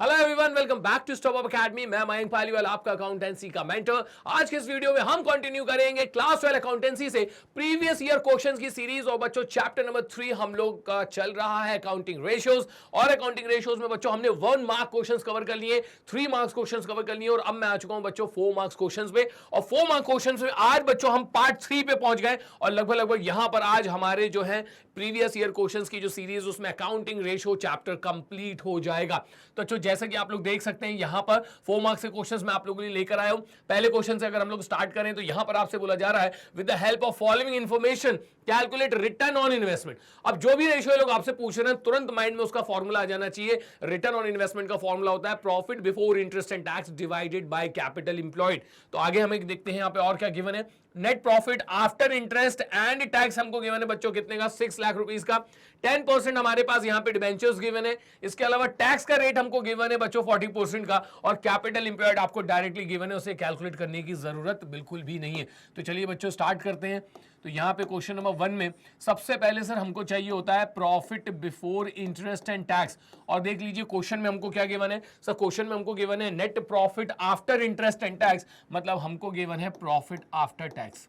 Hello everyone, welcome back to stop up academy. मैं मयंक पालीवाल, आपका accountancy का मेंटर। आज के इस वीडियो में हम कंटिन्यू करेंगे क्लास 12 अकाउंटेंसी से प्रीवियस ईयर क्वेश्चंस की सीरीज। और बच्चों चैप्टर नंबर 3 हम लोग का चल रहा है अकाउंटिंग रेशियोज। और अकाउंटिंग रेशियोज में बच्चों हमने 1 मार्क क्वेश्चंस कवर कर लिए, 3 मार्क्स क्वेश्चंस कवर कर लिए, और अब मैं आ चुका हूं बच्चों 4 मार्क्स क्वेश्चंस पे। और 4 मार्क क्वेश्चंस में आज बच्चों हम पार्ट 3 पे पहुंच गए। और लगभग यहां पर आज हमारे जो है प्रीवियस ईयर क्वेश्चंस की जो सीरीज उसमें अकाउंटिंग रेशियो चैप्टर कंप्लीट हो जाएगा। तो बच्चों जैसा कि आप लोग देख सकते हैं यहां पर 4 मार्क्स के क्वेश्चंस मैं आप लोगों के लिए लेकर आया हूं। पहले क्वेश्चन से अगर हम लोग स्टार्ट करें तो यहां पर आपसे बोला जा रहा है with the help of following information calculate return on investment. अब जो भी रेशियो लोग आपसे पूछ रहे हैं तुरंत माइंड में उसका फॉर्मूला आ जाना चाहिए। रिटर्न ऑन इन्वेस्टमेंट का फॉर्मूला होता है profit before interest and tax divided by capital employed. तो आगे हमें देखते हैं यहां पे और क्या गिवन है। Net profit after interest and tax हमको गिवन है बच्चों कितने का, 6 लाख रुपीस का। 10% हमारे पास यहां पे डिबेंचर्स गिवन है। इसके अलावा टैक्स का रेट हमको गिवन है बच्चों 40% का। और कैपिटल एम्प्लॉयड आपको डायरेक्टली गिवन है, उसे कैलकुलेट करने की जरूरत बिल्कुल भी नहीं है। तो चलिए बच्चों स्टार्ट करते हैं। तो यहां पे क्वेश्चन नंबर 1 में सबसे पहले सर हमको चाहिए होता है profit before interest and tax. और देख लीजिए क्वेश्चन में हमको क्या गिवन है सर, क्वेश्चन में हमको गिवन है net profit after interest and tax, मतलब हमको गिवन है प्रॉफिट आफ्टर टैक्स।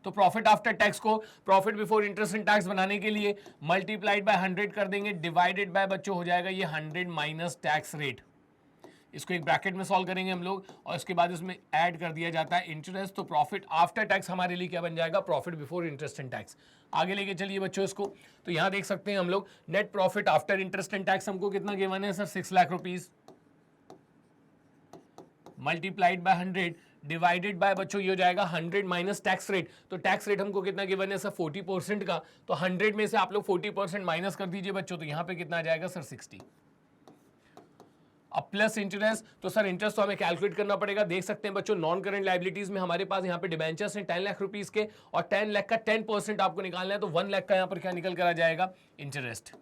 तो प्रॉफिट आफ्टर टैक्स को profit before interest and tax बनाने के लिए मल्टीप्लाइड बाय 100 कर देंगे, डिवाइडेड बाय बच्चों हो जाएगा ये 100 माइनस टैक्स रेट। इसको एक ब्रैकेट में सॉल्व करेंगे हम लोग और इसके बाद इसमें ऐड कर दिया जाता है इंटरेस्ट। तो प्रॉफिट आफ्टर टैक्स हमारे लिए क्या बन जाएगा, profit before interest and tax. आगे लेके चलिए बच्चों इसको। तो यहां देख सकते हैं हम लोग net profit after interest and tax हमको कितना गिवन है sir, 6 lakh rupees multiplied by 100 divided by बच्चों ये हो जाएगा 100 माइनस टैक्स रेट। तो टैक्स रेट हमको कितना गिवन है सर, 40% का। तो 100 में से आप लोग 40% माइनस कर दीजिए बच्चों, तो यहां पे कितना आ जाएगा सर, 60। अब प्लस इंटरेस्ट, तो सर इंटरेस्ट तो हमें कैलकुलेट करना पड़ेगा। देख सकते हैं बच्चों नॉन करंट लायबिलिटीज में हमारे पास यहाँ पे डिबेंचर्स हैं 10 लाख रुपीस के, और 10 लाख का 10% आपको निकालना है। तो 1 लाख का यहाँ पर क्या निकल कर आ जाएगा, इंटरेस्ट।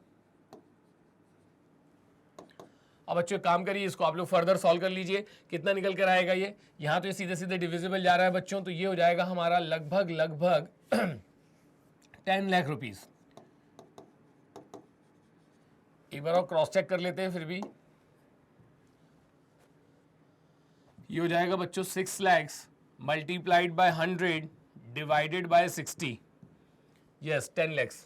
अब बच्चों काम करिए, इसको आप लोग फर्दर सॉल्व कर लीजिए, कितना निकल कर आएगा ये। यहाँ तो ये सीधे सीधे डिविजिबल जा रहा है बच्चों, तो ये हो जाएगा हमारा लगभग 10 लाख रुपीस। एक बार और क्रॉस चेक कर लेते हैं फिर भी। ये हो जाएगा बच्चों 6 lakhs multiplied by 100 divided by 60, yes 10 lakhs.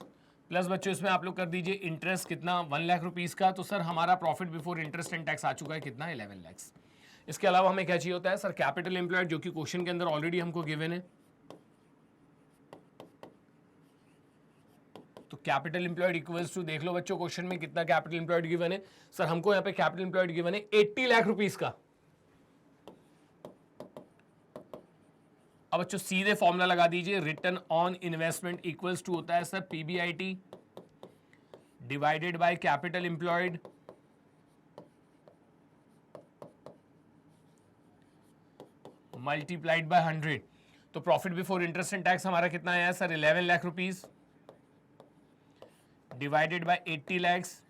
Plus बच्चों इसमें आप लोग कर दीजिए इंटरेस्ट कितना, 1 लाख रुपीस का। तो सर हमारा profit before interest and tax आ चुका है कितना, 11 लैक्स। इसके अलावा हमें क्या चाहिए होता है सर, कैपिटल एम्प्लॉयड, जो कि क्वेश्चन के अंदर ऑलरेडी हमको गिवन है। तो कैपिटल एम्प्लॉयड इक्वल्स टू, देख लो बच्चों क्वेश्चन में कितना कैपिटल एम्प्लॉयड गिवन है सर, हमको यहाँ पे कैपिटल एम्प्लॉयड गिवन है 80 लाख रुपीस का। अब बच्चों सीधे फॉर्मूला लगा दीजिए, return on investment equals to होता है sir PBIT divided by capital employed multiplied by 100। तो profit before interest and tax हमारा कितना आया sir, 11 lakh rupees divided by 80 lakhs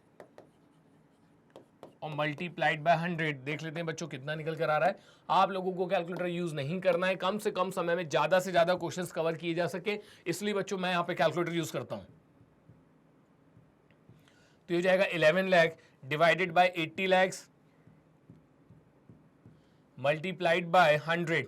और मल्टीप्लाइड बाय 100। देख लेते हैं बच्चों कितना निकल कर आ रहा है। आप लोगों को कैलकुलेटर यूज नहीं करना है, कम से कम समय में ज्यादा से ज्यादा क्वेश्चंस कवर किए जा सके, इसलिए बच्चों मैं यहां पे कैलकुलेटर यूज करता हूं। तो ये जाएगा 11 lakh divided by 80 lakhs multiplied by 100,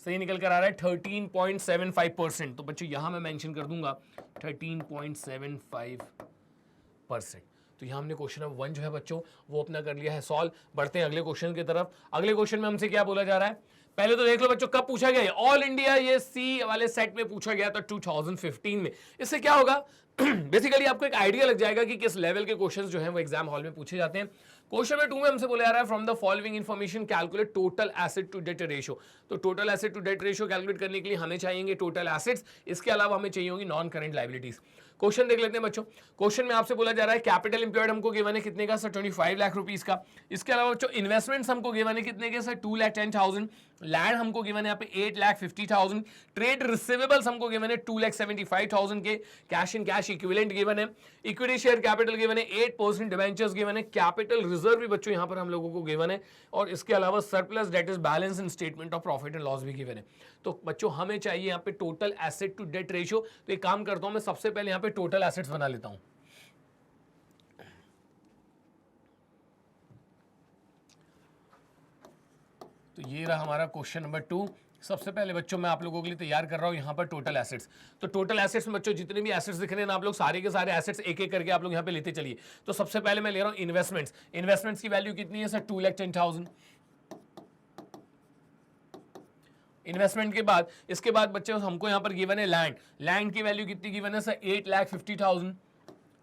सही निकल कर आ रहा है 13.75%। तो बच्चों यहां मैं मेंशन कर दूंगा 13.75%। तो यहाँ हमने क्वेश्चन नंबर 1 जो है बच्चों वो अपना कर लिया है सॉल्व। बढ़ते हैं अगले क्वेश्चन की तरफ। अगले क्वेश्चन में हमसे क्या बोला जा रहा है, पहले तो देख लो बच्चों कब पूछा गया, ऑल इंडिया ये सी वाले सेट में पूछा गया था 2015 में। इससे क्या होगा बेसिकली आपको एक आइडिया लग जाएगा कि किस लेवल के क्वेश्चंस जो हैं वो एग्जाम हॉल में पूछे जाते हैं। क्वेश्चन नंबर 2 में हमसे बोला जा रहा है from the following information calculate total asset to debt ratio. तो total asset to debt ratio calculate करने के लिए हमें चाहिए टोटल एसेट्स, इसके अलावा हमें चाहिए होगी नॉन करंट लायबिलिटीज। क्वेश्चन देख लेते हैं बच्चों। क्वेश्चन में आपसे बोला जा रहा है कैपिटल एम्प्लॉयड हमको गिवन है कितने का सर, 25 लाख रुपीस का। इसके अलावा बच्चों इन्वेस्टमेंट्स हमको गिवन है कितने के सर, 2,10,000। लैंड हमको गिवन है यहाँ पे 8,50,000। ट्रेड रिसीवेबल्स हमको गिवन है 2,75,000 के। Cash in cash equivalent given है। इक्विटी शेयर कैपिटल गिवन है 8%। डिबेंचर्स गिवन है। कैपिटल रिजर्व भी बच्चों यहाँ पर हम लोगों को गिवन है। और इसके अलावा surplus debt is balance in statement of profit and loss भी गिवन है। तो बच्चों हमें चाहिए यहाँ पे total asset to debt ratio. तो एक काम करता हूं मैं, सबसे पहले यहाँ पे टोटल एसेट्स बना लेता हूं। ये रहा हमारा क्वेश्चन नंबर 2। सबसे पहले बच्चों मैं आप लोगों के लिए तैयार कर रहा हूँ यहाँ पर टोटल एसेट्स। तो टोटल एसेट्स में बच्चों जितने भी एसेट्स दिख रहे हैं ना, आप लोग सारे के सारे एसेट्स एक एक करके आप लोग यहाँ पे लेते चलिए। तो सबसे पहले मैं ले रहा हूँ इन्वेस्टमेंट्स। इन्वेस्टमेंट्स की वैल्यू कितनी है सर? 2,10,000। इन्वेस्टमेंट के बाद इसके बाद बच्चे हमको यहाँ पर गिवन है लैंड। लैंड की वैल्यू कितनी गिवन है सर? 8,50,000।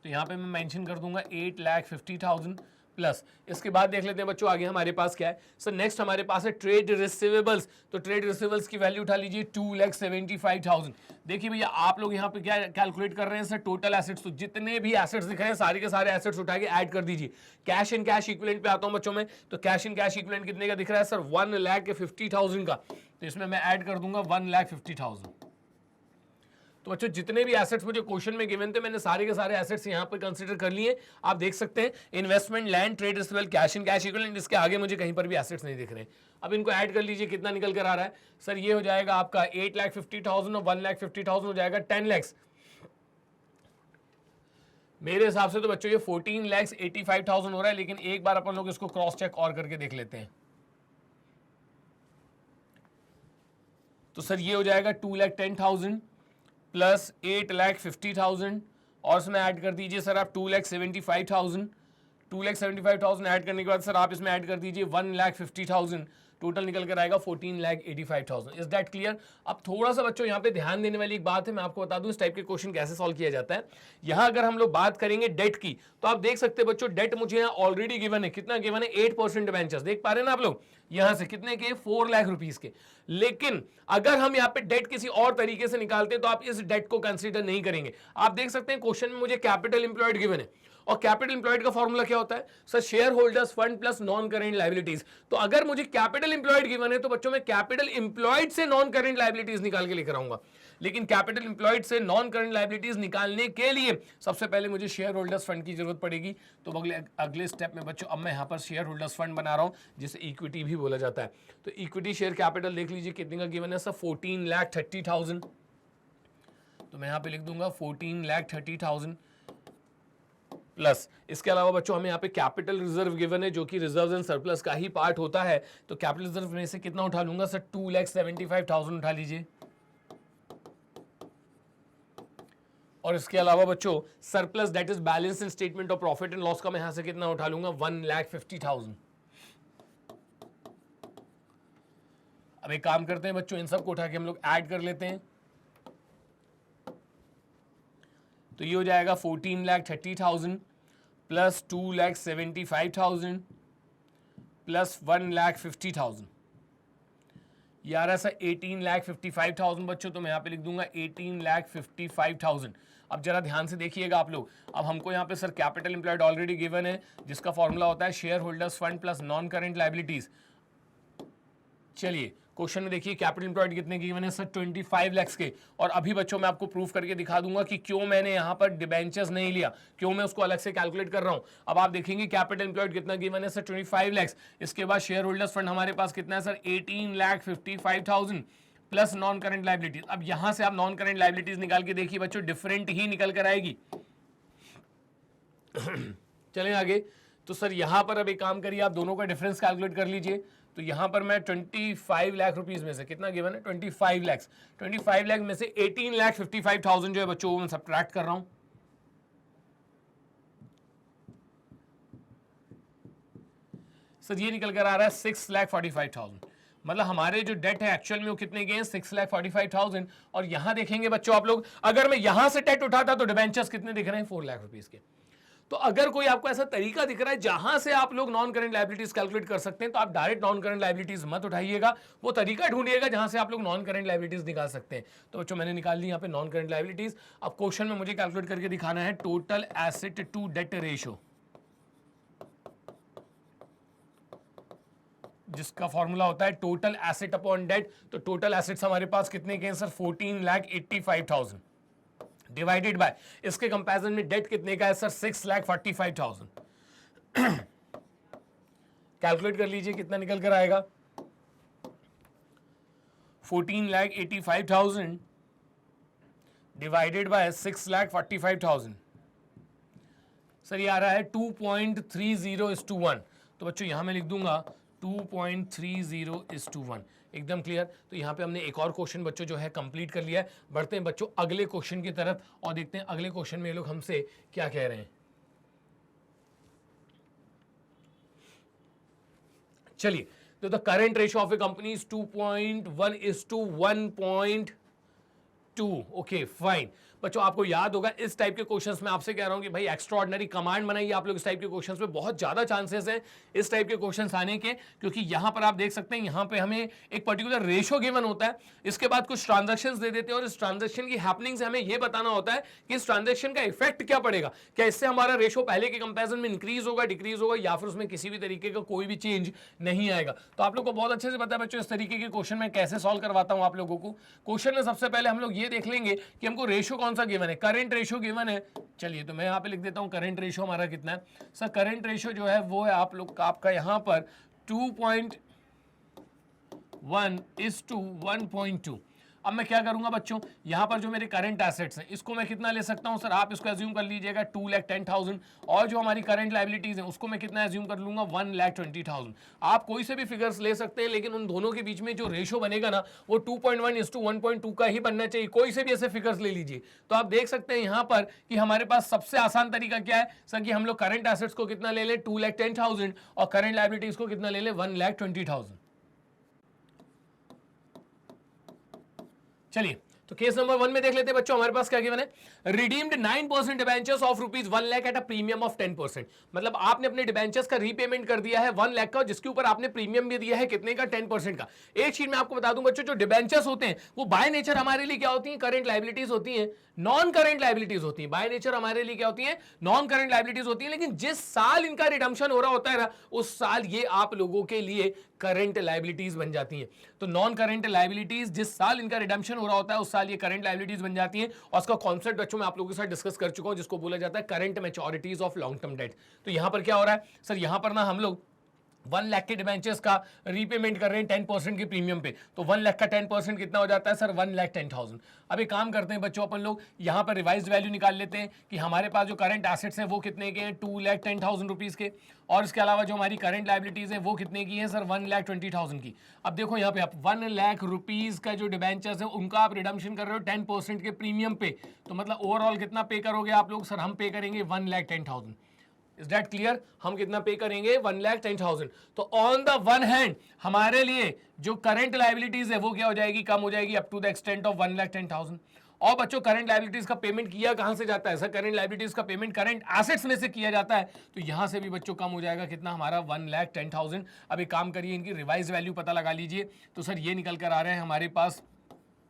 तो यहाँ पे मैं मेंशन कर दूंगा 8,50,000 प्लस। इसके बाद देख लेते हैं बच्चों आगे हमारे पास क्या है सर। नेक्स्ट हमारे पास है ट्रेड रिसीवेबल्स। तो ट्रेड रिसीवेबल्स की वैल्यू उठा लीजिए 2,75,000। देखिए भैया आप लोग यहाँ पे क्या कैलकुलेट कर रहे हैं सर? Total assets. तो जितने भी एसेट्स दिख रहे हैं सारे के सारे एसेट्स उठा के ऐड कर दीजिए। कैश एंड कैश इक्विवेलेंट पे आता हूँ बच्चों में। तो कैश एंड कैश इक्विवेलेंट कितने का दिख रहा है सर? 1,50,000 का। तो इसमें मैं ऐड कर दूंगा 1,50,000। तो बच्चों जितने भी एसेट्स मुझे क्वेश्चन में गिवन थे मैंने सारे के सारे एसेट्स यहाँ पर कंसीडर कर लिए। आप देख सकते हैं investment, land, trade receivable, cash and cash equivalent, इसके आगे मुझे कहीं पर भी एसेट्स नहीं दिख रहे हैं। अब इनको ऐड कर लीजिए, कितना निकल कर आ रहा है सर? ये हो जाएगा आपका 8,50,000 और 1,50,000 हो जाएगा 10 लाख। मेरे हिसाब से तो बच्चों ये 14,85,000 हो रहा है, लेकिन एक बार अपन लोग इसको क्रॉस चेक और करके देख लेते हैं। तो सर ये हो जाएगा 2,10,000 प्लस 8,50,000 और इसमें ऐड कर दीजिए सर आप 2,75,000। 2,75,000 ऐड करने के बाद सर आप इसमें ऐड कर दीजिए 1,50,000। टोटल निकल कर आएगा 14,85,000। Is that clear? अब थोड़ा सा बच्चों यहाँ पे ध्यान देने वाली एक बात है, मैं आपको बता दूं इस टाइप के क्वेश्चन कैसे सॉल्व किया जाता है। यहाँ अगर हम लोग बात करेंगे डेट की, तो आप देख सकते हैं बच्चों डेट मुझे यहाँ ऑलरेडी गिवन है। कितना गिवन है? 8% डिबेंचर्स। देख पा रहे हैं ना आप लोग? यहाँ से कितने के? 4 लाख रुपीज के। लेकिन अगर हम यहाँ पे डेट किसी और तरीके से निकालते हैं तो आप इस डेट को कंसीडर नहीं करेंगे। आप देख सकते हैं क्वेश्चन में मुझे कैपिटल एम्प्लॉयड गिवन है, और कैपिटल एम्प्लॉयड का फॉर्मूला क्या होता है sir? Share holders fund plus non current liabilities. तो अगर मुझे कैपिटल एम्प्लॉयड गिवन है तो बच्चों मैं कैपिटल एम्प्लॉयड से नॉन करेंट लायबिलिटीज निकाल के लेकर आऊंगा। लेकिन कैपिटल एम्प्लॉयड से नॉन करेंट लायबिलिटीज निकालने के लिए सबसे पहले मुझे शेयर होल्डर्स फंड की जरूरत पड़ेगी। तो अगले स्टेप में बच्चों अब मैं यहाँ पर शेयर होल्डर्स फंड बना रहा हूँ, जिसे इक्विटी भी बोला जाता है। तो इक्विटी शेयर कैपिटल देख लीजिए कितने का गिवन है सर? 14,30,000। तो मैं यहाँ पे लिख दूंगा 14,30,000 प्लस। इसके अलावा बच्चों हमें यहाँ पे कैपिटल रिजर्व गिवन है, जो कि रिजर्व एंड सरप्लस का ही पार्ट होता है। तो कैपिटल रिजर्व में से कितना उठा लूंगा सर? 2,75,000 उठा लीजिए। और इसके अलावा बच्चों surplus that is balance in statement of profit and loss का मैं यहां से कितना उठा लूंगा? 1,50,000। अब एक काम करते हैं बच्चों, इन सबको उठा के हम लोग ऐड कर लेते हैं। तो ये हो जाएगा 14,30,000 प्लस 2,75,000 प्लस 1,50,000। ये आ रहा है सर 18,55,000 बच्चों। तो मैं यहाँ पे लिख दूंगा 18,55,000। अब जरा ध्यान से देखिएगा आप लोग। अब हमको यहाँ पे sir capital employed already given है, जिसका फॉर्मूला होता है share holders fund plus non current liabilities. चलिए क्वेश्चन में देखिए कैपिटल एम्प्लॉयड कितने गिवन है सर? 25 लाख के। और अभी बच्चों मैं आपको प्रूफ करके दिखा दूंगा कि क्यों मैंने यहाँ पर डिबेंचर्स नहीं लिया, क्यों मैं उसको अलग से कैलकुलेट कर रहा हूँ। अब आप देखेंगे कैपिटल एम्प्लॉयड कितना गिवन है सर? 25 लाख। इसके बाद शेयर होल्डर्स फंड हमारे पास कितना है sir? 18,55,000 plus non current liabilities. अब यहां से आप नॉन करेंट लायबिलिटीज निकाल के देखिए बच्चों, डिफरेंट ही निकल कर आएगी। चलें आगे। तो सर यहां पर अब एक काम करिए, आप दोनों का डिफरेंस कैलकुलेट कर लीजिए। तो यहां पर मैं 25 लाख रुपीज में से कितना गिवन है? 25 लाख। 25 लाख में से 18,55,000 जो है बच्चों वो मैं सब्ट्रैक्ट कर रहा हूं। सर ये निकल कर आ रहा है 6,45,000। मतलब हमारे जो डेट है एक्चुअल में वो कितने के हैं? 6,45,000। और यहां देखेंगे बच्चों आप लोग, अगर मैं यहां से डेट उठाता तो डिबेंचर्स कितने दिख रहे हैं? 4 लाख रुपीज के। तो अगर कोई आपको ऐसा तरीका दिख रहा है जहां से आप लोग नॉन करेंट लायबिलिटीज कैलकुलेट कर सकते हैं, तो आप डायरेक्ट नॉन करेंट लायबिलिटीज मत उठाइएगा, वो तरीका ढूंढिएगा जहां से आप लोग नॉन करेंट लायबिलिटीज निकाल सकते हैं। तो बच्चों मैंने निकाल ली यहाँ पे नॉन करेंट लायबिलिटीज। अब क्वेश्चन में मुझे कैलकुलेट करके दिखाना है total asset to debt ratio, जिसका फॉर्मूला होता है टोटल एसेट अपॉन डेट। तो टोटल एसेट्स हमारे पास कितने के हैं सर? 14,85,000 डिवाइडेड बाय इसके कंपैरिजन में डेट कितने का है सर? 6,45,000। कैलकुलेट कर लीजिए कितना निकल कर आएगा? 14,85,000 डिवाइडेड बाय 6,45,000। सर ये आ रहा है 2.30:1। तो बच्चों यहां मैं लिख दूंगा 2.30:1, एकदम क्लियर। तो यहाँ पे हमने एक और क्वेश्चन बच्चों जो है कंप्लीट कर लिया है। बढ़ते हैं बच्चों अगले क्वेश्चन की तरफ और देखते हैं अगले क्वेश्चन में ये लोग हमसे क्या कह रहे हैं। चलिए, तो the current ratio of A company is 2.1:1.2। Okay fine. बच्चों आपको याद होगा इस टाइप के क्वेश्चंस में आपसे कह रहा हूं कि भाई एक्स्ट्राऑर्डिनरी कमांड बनाइए आप लोग। इस टाइप के क्वेश्चंस में बहुत ज्यादा चांसेस हैं इस टाइप के क्वेश्चंस आने के, क्योंकि यहां पर आप देख सकते हैं यहां पे हमें एक पर्टिकुलर रेशियो गिवन होता है, इसके बाद कुछ ट्रांजैक्शंस दे देते हैं और इस ट्रांजैक्शन की हैपनिंग से हमें यह बताना होता है कि इस ट्रांजैक्शन का इफेक्ट क्या पड़ेगा, क्या इससे हमारा रेशियो पहले के कंपेरिजन में इंक्रीज होगा, डिक्रीज होगा, या फिर उसमें किसी भी तरीके का कोई भी चेंज नहीं आएगा। तो आप लोग को बहुत अच्छे से पता है बच्चों इस तरीके के क्वेश्चन मैं कैसे सॉल्व करवाता हूं आप लोगों को। क्वेश्चन में सबसे पहले हम लोग ये देख लेंगे कि हमको रेशियो कौन सा गिवन है, करेंट रेशियो गिवन है। चलिए तो मैं यहां पे लिख देता हूं करंट रेशियो हमारा कितना है। सर करंट रेशियो जो है वो है आप लोग का आपका यहां पर 2.1:1.2। अब मैं क्या करूंगा बच्चों, यहां पर जो मेरे करंट एसेट्स हैं इसको मैं कितना ले सकता हूं सर, आप इसको एज्यूम कर लीजिएगा 2,10,000, और जो हमारी करंट लायबिलिटीज हैं उसको मैं कितना एज्यूम कर लूंगा 1,20,000। आप कोई से भी फिगर्स ले सकते हैं, लेकिन उन दोनों के बीच में जो रेशियो बनेगा ना वो 2.1:1.2 का ही बनना चाहिए। कोई से भी ऐसे फिगर्स ले लीजिए। तो आप देख सकते हैं यहां पर कि हमारे पास सबसे आसान तरीका क्या है सर, कि हम लोग करंट एसेट्स को कितना ले लें 2,10,000 और करंट लायबिलिटीज को कितना ले लें 1,20,000। चलिए तो केस नंबर 1 में देख लेते हैं बच्चों, हमारे पास क्या गिवन है, redeemed 9% debentures of ₹1 lakh at a premium of 10%। मतलब आपने अपने डिबेंचर्स का रीपेमेंट कर दिया है 1 लाख का, जिसके ऊपर आपने प्रीमियम भी दिया है कितने का 10% का। एक चीज मैं आपको बता दूं बच्चों, जो डिबेंचर्स होते हैं वो बाय नेचर हमारे लिए क्या होती है, करंट लायबिलिटीज होती है, नॉन करंट लायबिलिटीज होती है। बाय नेचर हमारे लिए क्या होती है, नॉन करंट लायबिलिटीज होती है, लेकिन जिस साल इनका रिडम्पशन हो रहा होता है ना उस साल ये आप लोगों के लिए करंट लायबिलिटीज बन जाती हैं। तो नॉन करंट लायबिलिटीज जिस साल इनका रिडम्पशन हो रहा होता है उस साल ये करंट लायबिलिटीज बन जाती हैं, और उसका कॉन्सेप्ट बच्चों मैं आप लोगों के साथ डिस्कस कर चुका हूं, जिसको बोला जाता है current मैच्योरिटीज of long term debt. तो यहां पर क्या हो रहा है सर, यहां पर ना हम लोग 1 लाख के डिबेंचर्स का रीपेमेंट कर रहे हैं 10% के प्रीमियम पे। तो 1 लाख का 10% कितना हो जाता है सर 1,10,000। अब एक काम करते हैं बच्चों, अपन लोग यहां पर रिवाइज्ड वैल्यू निकाल लेते हैं कि हमारे पास जो करंट एसेट्स हैं वो कितने के हैं 2,10,000 रुपीज के, और इसके अलावा जो हमारी करंट लायबिलिटीज है वो कितने की है सर 1,20,000 की। अब देखो यहाँ पे आप 1 लाख रुपीज का जो डिबेंचर्स है उनका आप रिडम्पशन कर रहे हो 10% के प्रीमियम पे, तो मतलब ओवरऑल कितना पे करोगे आप लोग सर, हम पे करेंगे 1,10,000। इज दैट क्लियर, हम कितना पे करेंगे 1,10,000। तो ऑन द वन हैंड हमारे लिए जो करंट लायबिलिटीज है वो क्या हो जाएगी, कम हो जाएगी up to the extent of 1,10,000। और बच्चों करंट लायबिलिटीज का पेमेंट किया कहां से जाता है सर, करंट लायबिलिटीज का पेमेंट करंट एसेट्स में से किया जाता है, तो यहां से भी बच्चों कम हो जाएगा कितना हमारा 1,10,000। अब एक काम करिए इनकी रिवाइज वैल्यू पता लगा लीजिए। तो सर ये निकल कर आ रहे हैं हमारे पास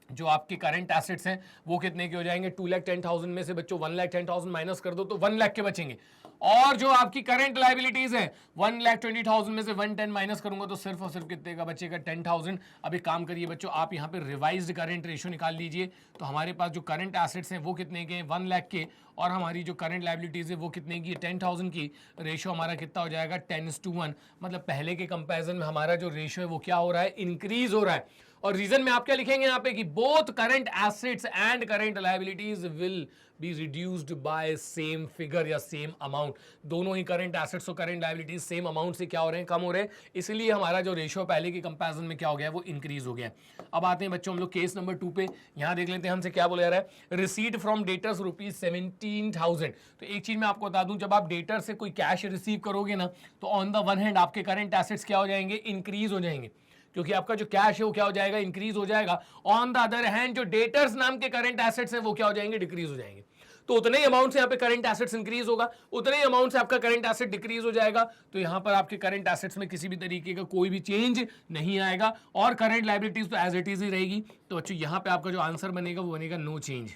जो आपके करंट एसेट्स हैं वो कितने के हो जाएंगे 2,10,000 में से बच्चों 1,10,000 माइनस कर दो तो 1 लाख के बचेंगे, और जो आपकी करंट लायबिलिटीज है 1,20,000 में से 110 माइनस करूंगा तो सिर्फ और सिर्फ कितने का बचेगा 10,000। अब एक काम करिए बच्चों, आप यहाँ पे रिवाइज्ड करंट रेशियो निकाल लीजिए। तो हमारे पास जो करंट एसेट्स हैं वो कितने के 1 लाख के, और हमारी जो करंट लायबिलिटीज है वो कितने की 10,000 की। रेशियो हमारा कितना हो जाएगा 10:1। मतलब पहले के कंपेरिजन में हमारा जो रेशियो है वो क्या हो रहा है, इंक्रीज हो रहा है। और रीजन में आप क्या लिखेंगे यहाँ पे कि both current assets and current liabilities will be reduced by same figure या सेम अमाउंट। दोनों ही करंट एसेट्स और करंट लायबिलिटीज सेम अमाउंट से क्या हो रहे हैं, कम हो रहे हैं, इसलिए हमारा जो रेशियो पहले के कंपैरिजन में क्या हो गया वो इंक्रीज हो गया। अब आते हैं बच्चों हम लोग केस नंबर 2 पे। यहां देख लेते हैं हमसे क्या बोला जा रहा है, रिसीट फ्रॉम डेटर्स ₹17,000। तो एक चीज मैं आपको बता दूं, जब आप डेटर से कोई कैश रिसीव करोगे ना तो ऑन द वन हैंड आपके करंट एसेट्स क्या हो जाएंगे, इंक्रीज हो जाएंगे, क्योंकि आपका जो कैश है वो क्या हो जाएगा, इंक्रीज हो जाएगा। ऑन द अदर हैंड जो डेटर्स नाम के करंट एसेट्स हैं वो क्या हो जाएंगे, डिक्रीज हो जाएंगे। तो उतने ही अमाउंट से यहाँ पे करंट एसेट्स इंक्रीज होगा, उतने ही अमाउंट से आपका करंट एसेट डिक्रीज हो जाएगा। तो यहाँ पर आपके करंट एसेट्स में किसी भी तरीके का कोई भी चेंज नहीं आएगा, और करंट लायबिलिटीज तो एज इट इज ही रहेगी। तो बच्चों यहाँ पे आपका जो आंसर बनेगा वो बनेगा नो चेंज।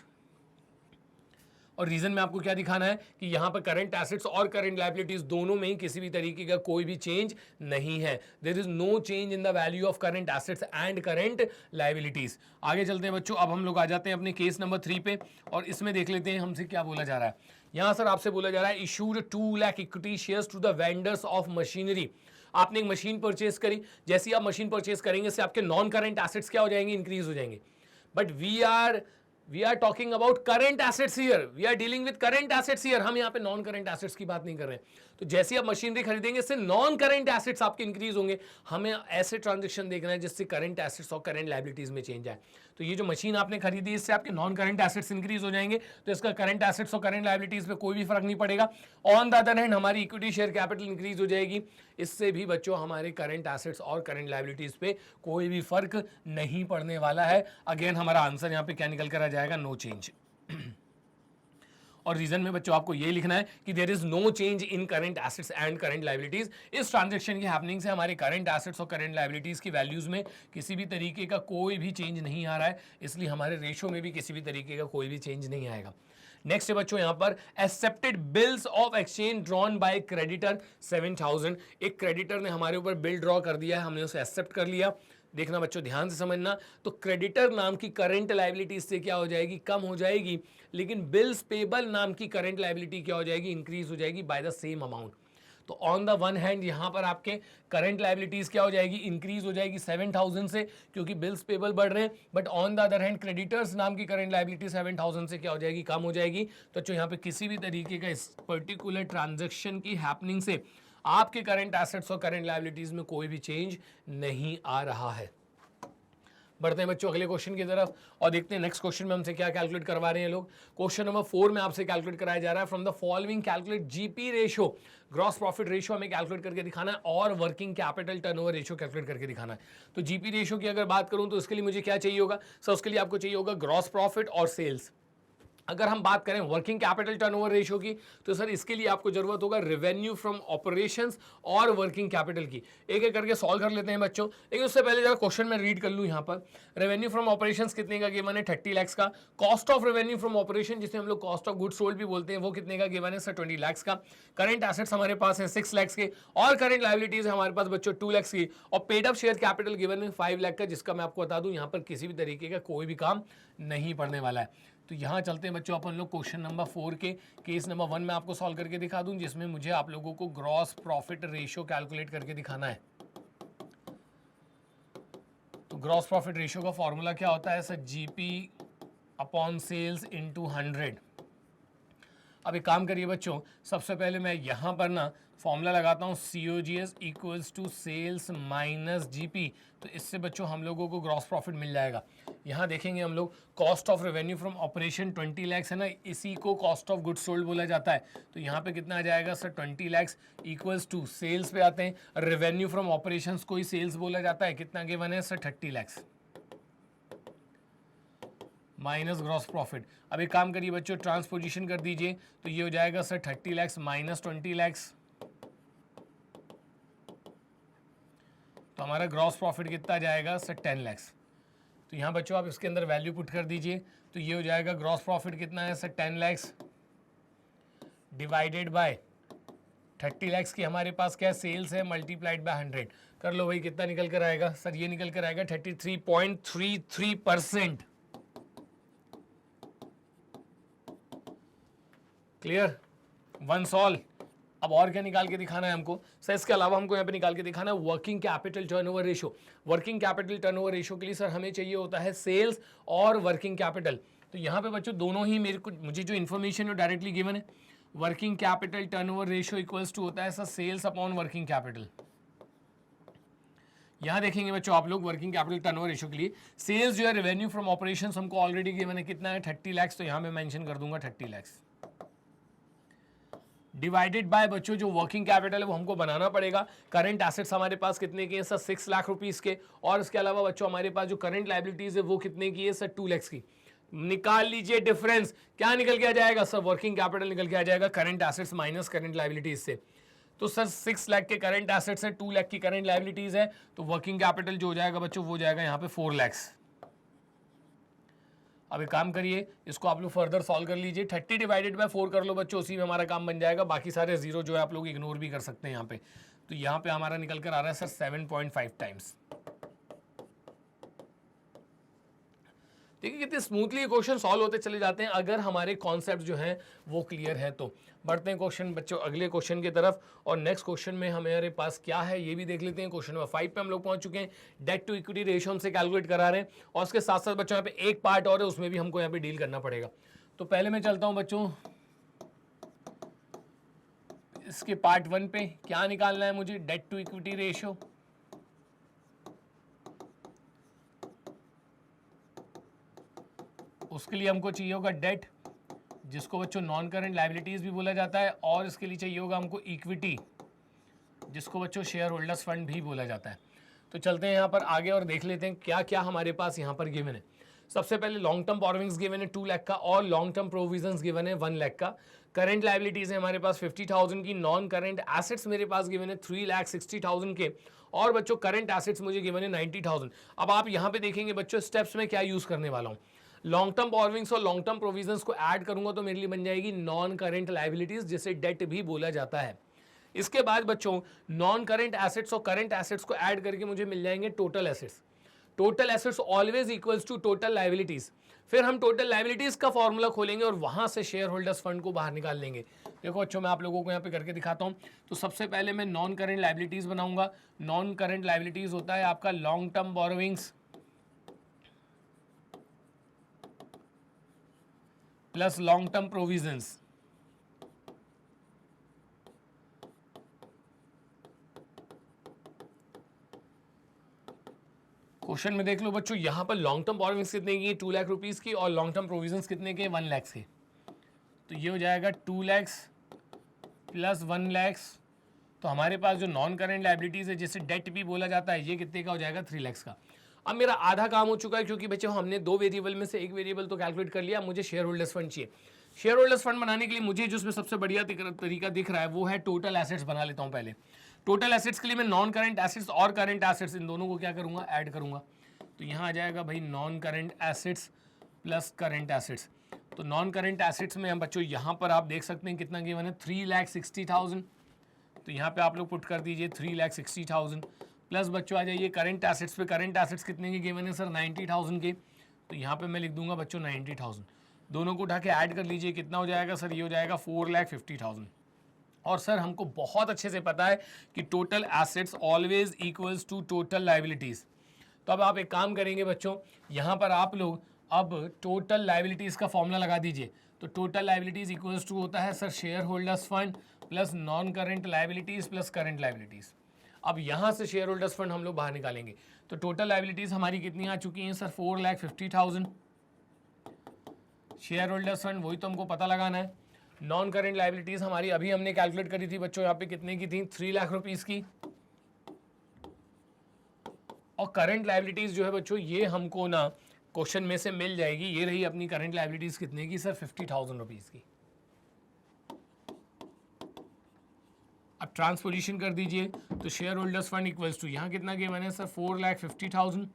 और रीजन में आपको क्या दिखाना है कि यहां पर करंट एसेट्स और करंट लायबिलिटीज दोनों में ही किसी भी तरीके का कोई भी चेंज नहीं है। There is no change in the value of current assets and current liabilities. आगे चलते हैं बच्चों, अब हम लोग आ जाते हैं अपने केस नंबर 3 पे, और इसमें देख लेते हैं हमसे क्या बोला जा रहा है। यहां सर आपसे बोला जा रहा है issued 2 lakh equity shares to the vendors of machinery. आपने एक मशीन परचेस करी, जैसे ही आप मशीन परचेस करेंगे से आपके नॉन करंट एसेट्स क्या हो जाएंगे, इंक्रीज हो जाएंगे। But we are talking about current assets here, we are dealing with current assets here, हम यहाँ पे नॉन करंट एसेट्स की बात नहीं कर रहे हैं। तो जैसे आप मशीनरी खरीदेंगे इससे नॉन करंट एसेट्स आपके इंक्रीज होंगे। हमें ऐसे ट्रांजेक्शन देखना है जिससे करंट एसेट्स और करंट लायबिलिटीज में चेंज आए। तो ये जो मशीन आपने खरीदी इससे आपके नॉन करंट एसेट्स इंक्रीज हो जाएंगे, तो इसका करंट एसेट्स और करंट लायबिलिटीज पे कोई भी फर्क नहीं पड़ेगा। ऑन द अदर हैंड हमारी इक्विटी शेयर कैपिटल इंक्रीज हो जाएगी, इससे भी बच्चों हमारे करंट एसेट्स और करंट लायबिलिटीज पे कोई भी फर्क नहीं पड़ने वाला है। अगेन हमारा आंसर यहाँ पे क्या निकल कर आ जाएगा, नो चेंज। और रीजन में बच्चों आपको ये लिखना है कि there is no change in current assets and current liabilities. इस ट्रांजैक्शन की हैपनिंग से हमारे करंट एसेट्स और करंट लायबिलिटीज की वैल्यूज में किसी भी तरीके का कोई भी चेंज नहीं आ रहा है, इसलिए हमारे रेशो में भी किसी भी तरीके का कोई भी चेंज नहीं आएगा। नेक्स्ट है बच्चों यहाँ पर accepted bills of exchange drawn by creditor 7000। एक क्रेडिटर ने हमारे ऊपर बिल ड्रॉ कर दिया है, हमने उसे एक्सेप्ट कर लिया। देखना बच्चों ध्यान से समझना, तो क्रेडिटर नाम की करंट लायबिलिटी से क्या हो जाएगी, कम हो जाएगी, लेकिन बिल्स पेबल नाम की करंट लायबिलिटी क्या हो जाएगी, इंक्रीज हो जाएगी बाय द सेम अमाउंट। तो ऑन द वन हैंड यहां पर आपके करंट लायबिलिटीज क्या हो जाएगी, इंक्रीज हो जाएगी 7000 से, क्योंकि बिल्स पेबल बढ़ रहे हैं। But on the other hand creditors नाम की करंट लायबिलिटी 7000 से क्या हो जाएगी, कम हो जाएगी। तो जो यहाँ पे किसी भी तरीके का इस पर्टिकुलर ट्रांजेक्शन की हैपनिंग से आपके करंट एसेट्स और करंट लायबिलिटीज में कोई भी चेंज नहीं आ रहा है। बढ़ते हैं बच्चों अगले क्वेश्चन की तरफ और देखते हैं नेक्स्ट क्वेश्चन में हमसे क्या कैलकुलेट करवा रहे हैं लोग। क्वेश्चन नंबर 4 में आपसे कैलकुलेट कराया जा रहा है, from the following calculate GP ratio. Gross profit ratio हमें कैलकुलेट करके दिखाना है और working capital turnover ratio calculate करके दिखाना है। तो जीपी रेशो की अगर बात करूं तो इसके लिए मुझे क्या चाहिए होगा, सर उसके लिए आपको चाहिए होगा ग्रॉस प्रॉफिट और सेल्स। अगर हम बात करें वर्किंग कैपिटल टर्नओवर रेशियो की, तो सर इसके लिए आपको जरूरत होगा रेवेन्यू फ्रॉम ऑपरेशंस और वर्किंग कैपिटल की। एक एक करके सॉल्व कर लेते हैं बच्चों, लेकिन उससे पहले जरा क्वेश्चन में रीड कर लूं। यहाँ पर रेवेन्यू फ्रॉम ऑपरेशंस कितने का गिवन है, 30 लाख का। Cost of revenue from operation जिसे हम लोग कॉस्ट ऑफ गुड्स सोल्ड भी बोलते हैं, वो कितने का गिवन है सर, 20 लाख का। करंट एसेट्स हमारे पास है 6 लाख के और करंट लायबिलिटीज है हमारे पास बच्चों 2 लाख की, और paid up share capital given है 5 लाख का, जिसका मैं आपको बता दूं यहाँ पर किसी भी तरीके का कोई भी काम नहीं पड़ने वाला है। तो यहाँ चलते हैं बच्चों अपन लोग क्वेश्चन नंबर 4 के केस नंबर 1 में आपको सॉल्व करके दिखा दूं, जिसमें मुझे आप लोगों को ग्रॉस प्रॉफिट रेशियो कैलकुलेट करके दिखाना है। तो ग्रॉस प्रॉफिट रेशियो का फॉर्मूला क्या होता है sir, GP upon sales into 100। अब एक काम करिए बच्चों, सबसे पहले मैं यहाँ पर ना फॉर्मूला लगाता हूँ COGS equals to sales minus GP. तो इससे बच्चों हम लोगों को ग्रॉस प्रॉफिट मिल जाएगा। यहाँ देखेंगे हम लोग cost of revenue from operation 20 lakh है ना, इसी को कॉस्ट ऑफ गुड्स सोल्ड बोला जाता है। तो यहाँ पे कितना आ जाएगा sir, 20 lakh equals to sales पे आते हैं, रेवेन्यू फ्रॉम ऑपरेशन को ही सेल्स बोला जाता है, कितना गिवन है sir 30 lakh minus gross profit. अब एक काम करिए बच्चों, ट्रांसपोजिशन कर दीजिए, तो ये हो जाएगा सर 30 लाख माइनस 20 लाख। तो हमारा ग्रॉस प्रॉफिट कितना जाएगा सर 10 लाख। तो यहाँ बच्चों आप इसके अंदर वैल्यू पुट कर दीजिए, तो ये हो जाएगा ग्रॉस प्रॉफिट कितना है sir 10 lakh divided by 30 lakh की हमारे पास क्या सेल्स है, मल्टीप्लाइड बाय 100। कर लो भाई, कितना निकल कर आएगा सर, ये निकल कर आएगा 33.33%। Clear, one solve. अब और क्या निकाल के दिखाना है हमको सर, इसके अलावा हमको यहाँ पे निकाल के दिखाना है working capital turnover ratio. Working capital turnover ratio के लिए सर हमें चाहिए होता है सेल्स और वर्किंग कैपिटल। तो यहाँ पे बच्चों दोनों ही मुझे जो इन्फॉर्मेशन है डायरेक्टली गिवन है। Working capital turnover ratio equals to होता है sir sales upon working capital. यहाँ देखेंगे बच्चों आप लोग वर्किंग कैपिटल टर्नओवर रेशियो के लिए सेल्स जो है रेवेन्यू फ्रॉम ऑपरेशंस हमको ऑलरेडी गिवन है, कितना है 30 लाख। तो यहाँ मैं मेंशन कर दूंगा 30 लाख डिवाइडेड बाय बच्चों जो वर्किंग कैपिटल है वो हमको बनाना पड़ेगा। करंट एसेट्स हमारे पास कितने की है सर, 6 लाख रुपीस के, और इसके अलावा बच्चों हमारे पास जो करंट लायबिलिटीज है वो कितने की है सर, 2 लाख की। निकाल लीजिए डिफरेंस, क्या निकल के आ जाएगा सर, वर्किंग कैपिटल निकल के आ जाएगा current assets minus current liabilities से। तो सर 6 लाख के करंट एसेट्स है, 2 लाख की करंट लायबिलिटीज है, तो वर्किंग कैपिटल जो हो जाएगा बच्चों वो हो जाएगा यहाँ पे 4 लाख। अब एक काम करिए, इसको आप लोग फर्दर सॉल्व कर लीजिए, 30 डिवाइडेड बाय 4 कर लो बच्चों, उसी में हमारा काम बन जाएगा। बाकी सारे जीरो जो है आप लोग इग्नोर भी कर सकते हैं यहाँ पे। तो यहाँ पे हमारा निकल कर आ रहा है सर 7.5 टाइम्स। देखिए कितने स्मूथली क्वेश्चन सॉल्व होते चले जाते हैं अगर हमारे कॉन्सेप्ट जो हैं वो क्लियर है तो। बढ़ते हैं क्वेश्चन बच्चों अगले क्वेश्चन की तरफ, और नेक्स्ट क्वेश्चन में हमारे पास क्या है ये भी देख लेते हैं। क्वेश्चन नंबर 5 पे हम लोग पहुंच चुके हैं। डेट टू इक्विटी रेशियो हमसे कैलकुलेट करा रहे हैं, और उसके साथ साथ बच्चों यहाँ पे एक पार्ट और है, उसमें भी हमको यहाँ पे डील करना पड़ेगा। तो पहले मैं चलता हूँ बच्चों इसके पार्ट 1 पे क्या निकालना है मुझे, डेट टू इक्विटी रेशियो। उसके लिए हमको चाहिए होगा डेट, जिसको बच्चों नॉन करंट लायबिलिटीज भी बोला जाता है, और इसके लिए चाहिए होगा हमको इक्विटी, जिसको बच्चों शेयर होल्डर्स फंड भी बोला जाता है। तो चलते हैं यहाँ पर आगे और देख लेते हैं क्या क्या हमारे पास यहाँ पर गिवन है। सबसे पहले लॉन्ग टर्म बोरोविंग्स गिवन है 2 लाख का, और लॉन्ग टर्म प्रोविजंस गिवन है 1 लाख का। करंट लायबिलिटीज है हमारे पास 50,000 की, नॉन करंट एसेट्स मेरे पास गिवन है 3,60,000 के, और बच्चों करंट एसेट्स मुझे गिवन है 90,000। अब आप यहाँ पे देखेंगे बच्चों स्टेप्स में क्या यूज करने वाला हूँ। लॉन्ग टर्म बोरोविंग्स और लॉन्ग टर्म प्रोविजंस को ऐड करूंगा तो मेरे लिए बन जाएगी नॉन करंट लायबिलिटीज, जिसे डेट भी बोला जाता है। इसके बाद बच्चों नॉन करंट एसेट्स और करंट एसेट्स को ऐड करके मुझे मिल जाएंगे total assets. Total assets always equals to total liabilities. फिर हम टोटल लायबिलिटीज का फॉर्मूला खोलेंगे और वहां से शेयर होल्डर्स फंड को बाहर निकाल लेंगे। देखो बच्चों, मैं आप लोगों को यहाँ पे करके दिखाता हूँ। तो सबसे पहले मैं नॉन करंट लायबिलिटीज बनाऊंगा। नॉन करंट लायबिलिटीज होता है आपका long term borrowings plus long term provisions. Question में देख लो बच्चों, यहां पर लॉन्ग टर्म बोरोविंग्स कितने की, 2 लाख रुपीस की, और लॉन्ग टर्म प्रोविजंस कितने के, 1 लाख के। तो ये हो जाएगा 2 लाख प्लस 1 लाख। तो हमारे पास जो नॉन करंट लायबिलिटीज है, जिसे डेट भी बोला जाता है, ये कितने का हो जाएगा, 3 लाख का। अब मेरा आधा काम हो चुका है, क्योंकि बच्चों हमने 2 वेरिएबल में से एक वेरिएबल तो कैलकुलेट कर लिया। मुझे शेयर होल्डर्स फंड चाहिए। शेयर होल्डर्स फंड बनाने के लिए मुझे जो उसमें सबसे बढ़िया तरीका दिख रहा है वो है टोटल एसेट्स बना लेता हूं पहले। टोटल एसेट्स के लिए मैं नॉन करंट एसेट्स और करंट एसेट्स इन दोनों को क्या करूंगा, ऐड करूंगा। तो यहाँ आ जाएगा भाई non current assets plus current assets. तो नॉन करंट एसेट्स में हम बच्चों यहाँ पर आप देख सकते हैं कितना गिवन है, 3,60,000। तो यहाँ पे आप लोग पुट कर दीजिए 3,60,000 प्लस बच्चों आ जाइए करंट एसेट्स पे। करंट एसेट्स कितने के गिवन है सर, 90,000 के। तो यहाँ पे मैं लिख दूंगा बच्चों 90,000। दोनों को उठा के ऐड कर लीजिए, कितना हो जाएगा सर, ये हो जाएगा 4,50,000। और सर हमको बहुत अच्छे से पता है कि total assets always equals to total liabilities. तो अब आप एक काम करेंगे बच्चों, यहाँ पर आप लोग अब टोटल लायबिलिटीज का फॉर्मूला लगा दीजिए। तो टोटल लायबिलिटीज इक्वल्स टू होता है sir share holders fund plus non current liabilities plus current liabilities. अब यहाँ से शेयर होल्डर्स फंड हम लोग बाहर निकालेंगे। तो टोटल लायबिलिटीज हमारी कितनी आ चुकी हैं सर, 4,50,000। शेयर होल्डर्स फंड वही तो हमको पता लगाना है। नॉन करंट लायबिलिटीज हमारी अभी हमने कैलकुलेट करी थी बच्चों, यहाँ पे कितने की थी, 3 लाख रुपीस की। और करंट लायबिलिटीज जो है बच्चों, ये हमको ना क्वेश्चन में से मिल जाएगी। ये रही अपनी करंट लायबिलिटीज कितने की सर, 50,000 रुपीज की। अब ट्रांसपोजिशन कर दीजिए। तो share holders fund equals to यहाँ कितना गिवन है सर, 4,50,000।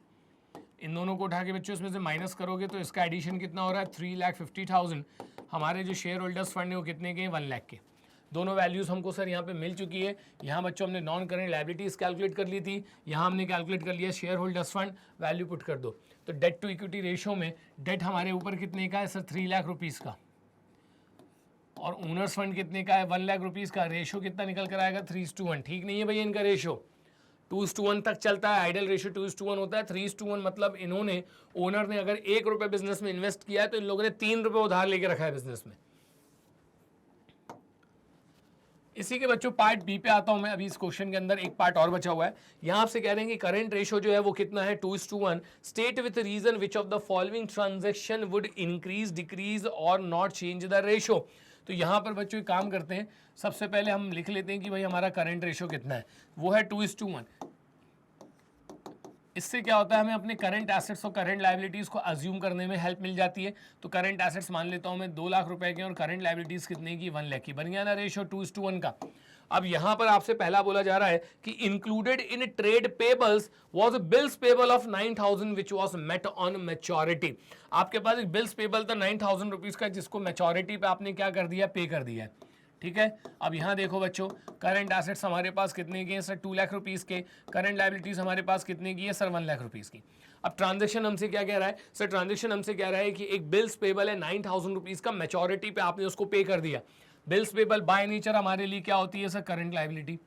इन दोनों को उठा के बच्चों इसमें से माइनस करोगे तो इसका एडिशन कितना हो रहा है, 3,50,000। हमारे जो शेयर होल्डर्स फंड है वो कितने के, 1 लाख के। दोनों वैल्यूज हमको सर यहाँ पे मिल चुकी है। यहाँ बच्चों हमने नॉन करंट लायबिलिटीज कैलकुलेट कर ली थी, यहाँ हमने कैलकुलेट कर लिया share holders fund. Value put कर दो। तो डेट टू इक्विटी रेशियो में डेट हमारे ऊपर कितने का है सर, 3 लाख रुपीज़ का, और ओनर्स फंड कितने का है, 1 लाख रुपीज़ का। रेशियो कितना निकल कर आएगा, 3:1। ठीक नहीं है भैया इनका रेशियो, 2:1 तक चलता है। आइडियल रेशियो 2:1 होता है। 3:1 मतलब इन्होंने, ओनर ने अगर 1 रुपये बिजनेस में इन्वेस्ट किया है तो इन लोगों ने 3 रुपये उधार लेके रखा है बिजनेस में। इसी के बच्चों पार्ट बी पे आता हूं मैं। अभी इस क्वेश्चन के अंदर एक पार्ट और बचा हुआ है। यहां आपसे कह रहे हैं कि करंट रेशियो जो है वो कितना है, 2:1। State with reason which of the following transaction would increase, decrease और नॉट चेंज द रेशियो। तो यहाँ पर बच्चों एक काम करते हैं, सबसे पहले हम लिख लेते हैं कि भाई हमारा करंट रेशियो कितना है, वो है 2:1। इससे क्या होता है, हमें अपने करंट एसेट्स और करंट लायबिलिटीज को अज्यूम करने में हेल्प मिल जाती है। तो करंट एसेट्स मान लेता हूं मैं 2 लाख रुपए के, और करंट लायबिलिटीज कितने की, 1 लाख की। बन गया ना रेशियो 2:1 का। अब यहां पर आपसे पहला बोला जा रहा है कि included in trade payables was bills payable of 9,000 which was met on maturity. आपके पास एक बिल्स पेबल था 9,000 रुपीज का, जिसको मैच्योरिटी पे आपने क्या कर दिया, पे कर दिया है। ठीक है। अब यहाँ देखो बच्चों, करंट एसेट्स हमारे पास कितने के हैं सर, 2 लाख रुपीस के। करंट लायबिलिटीज हमारे पास कितने की है सर, 1 लाख रुपीस की। अब ट्रांजेक्शन हमसे क्या कह रहा है सर, ट्रांजेक्शन हमसे कह रहा है कि एक बिल्स पेबल है 9,000 रुपीज का, मैच्योरिटी पे आपने उसको पे कर दिया। बिल्स पेबल बाय नेचर हमारे लिए क्या होती है सर, करंट लायबिलिटी।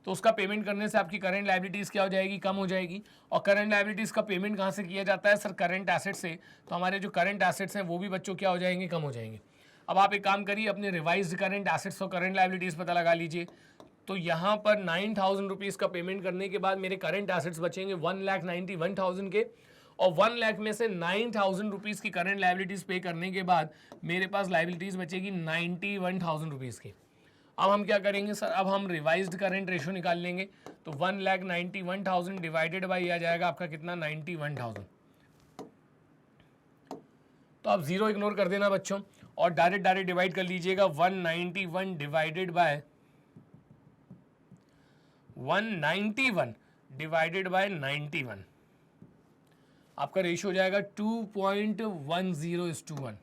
तो उसका पेमेंट करने से आपकी करंट लायबिलिटीज क्या हो जाएगी, कम हो जाएगी। और करंट लायबिलिटीज का पेमेंट कहाँ से किया जाता है सर, करंट एसेट से। तो हमारे जो करंट एसेट्स हैं वो भी बच्चों क्या हो जाएंगे, कम हो जाएंगे। अब आप एक काम करिए, अपने रिवाइज्ड करंट एसेट्स और करंट लायबिलिटीज पता लगा लीजिए। तो यहाँ पर 9,000 रुपीज़ का पेमेंट करने के बाद मेरे करंट एसेट्स बचेंगे 1,91,000 के, और 1 लाख में से 9,000 रुपीज़ की करंट लायबिलिटीज़ पे करने के बाद मेरे पास लायबिलिटीज़ बचेगी 91,000 रुपीज़ की। अब हम क्या करेंगे सर, अब हम रिवाइज्ड करंट रेशो निकाल लेंगे। तो 1,91,000 डिवाइडेड बाई आ जाएगा आपका कितना, 91,000। तो आप जीरो इग्नोर कर देना बच्चों, और डायरेक्ट डिवाइड कर लीजिएगा 191 डिवाइडेड बाय 191 डिवाइडेड बाय 91, आपका रेशियो हो जाएगा 2.10:1,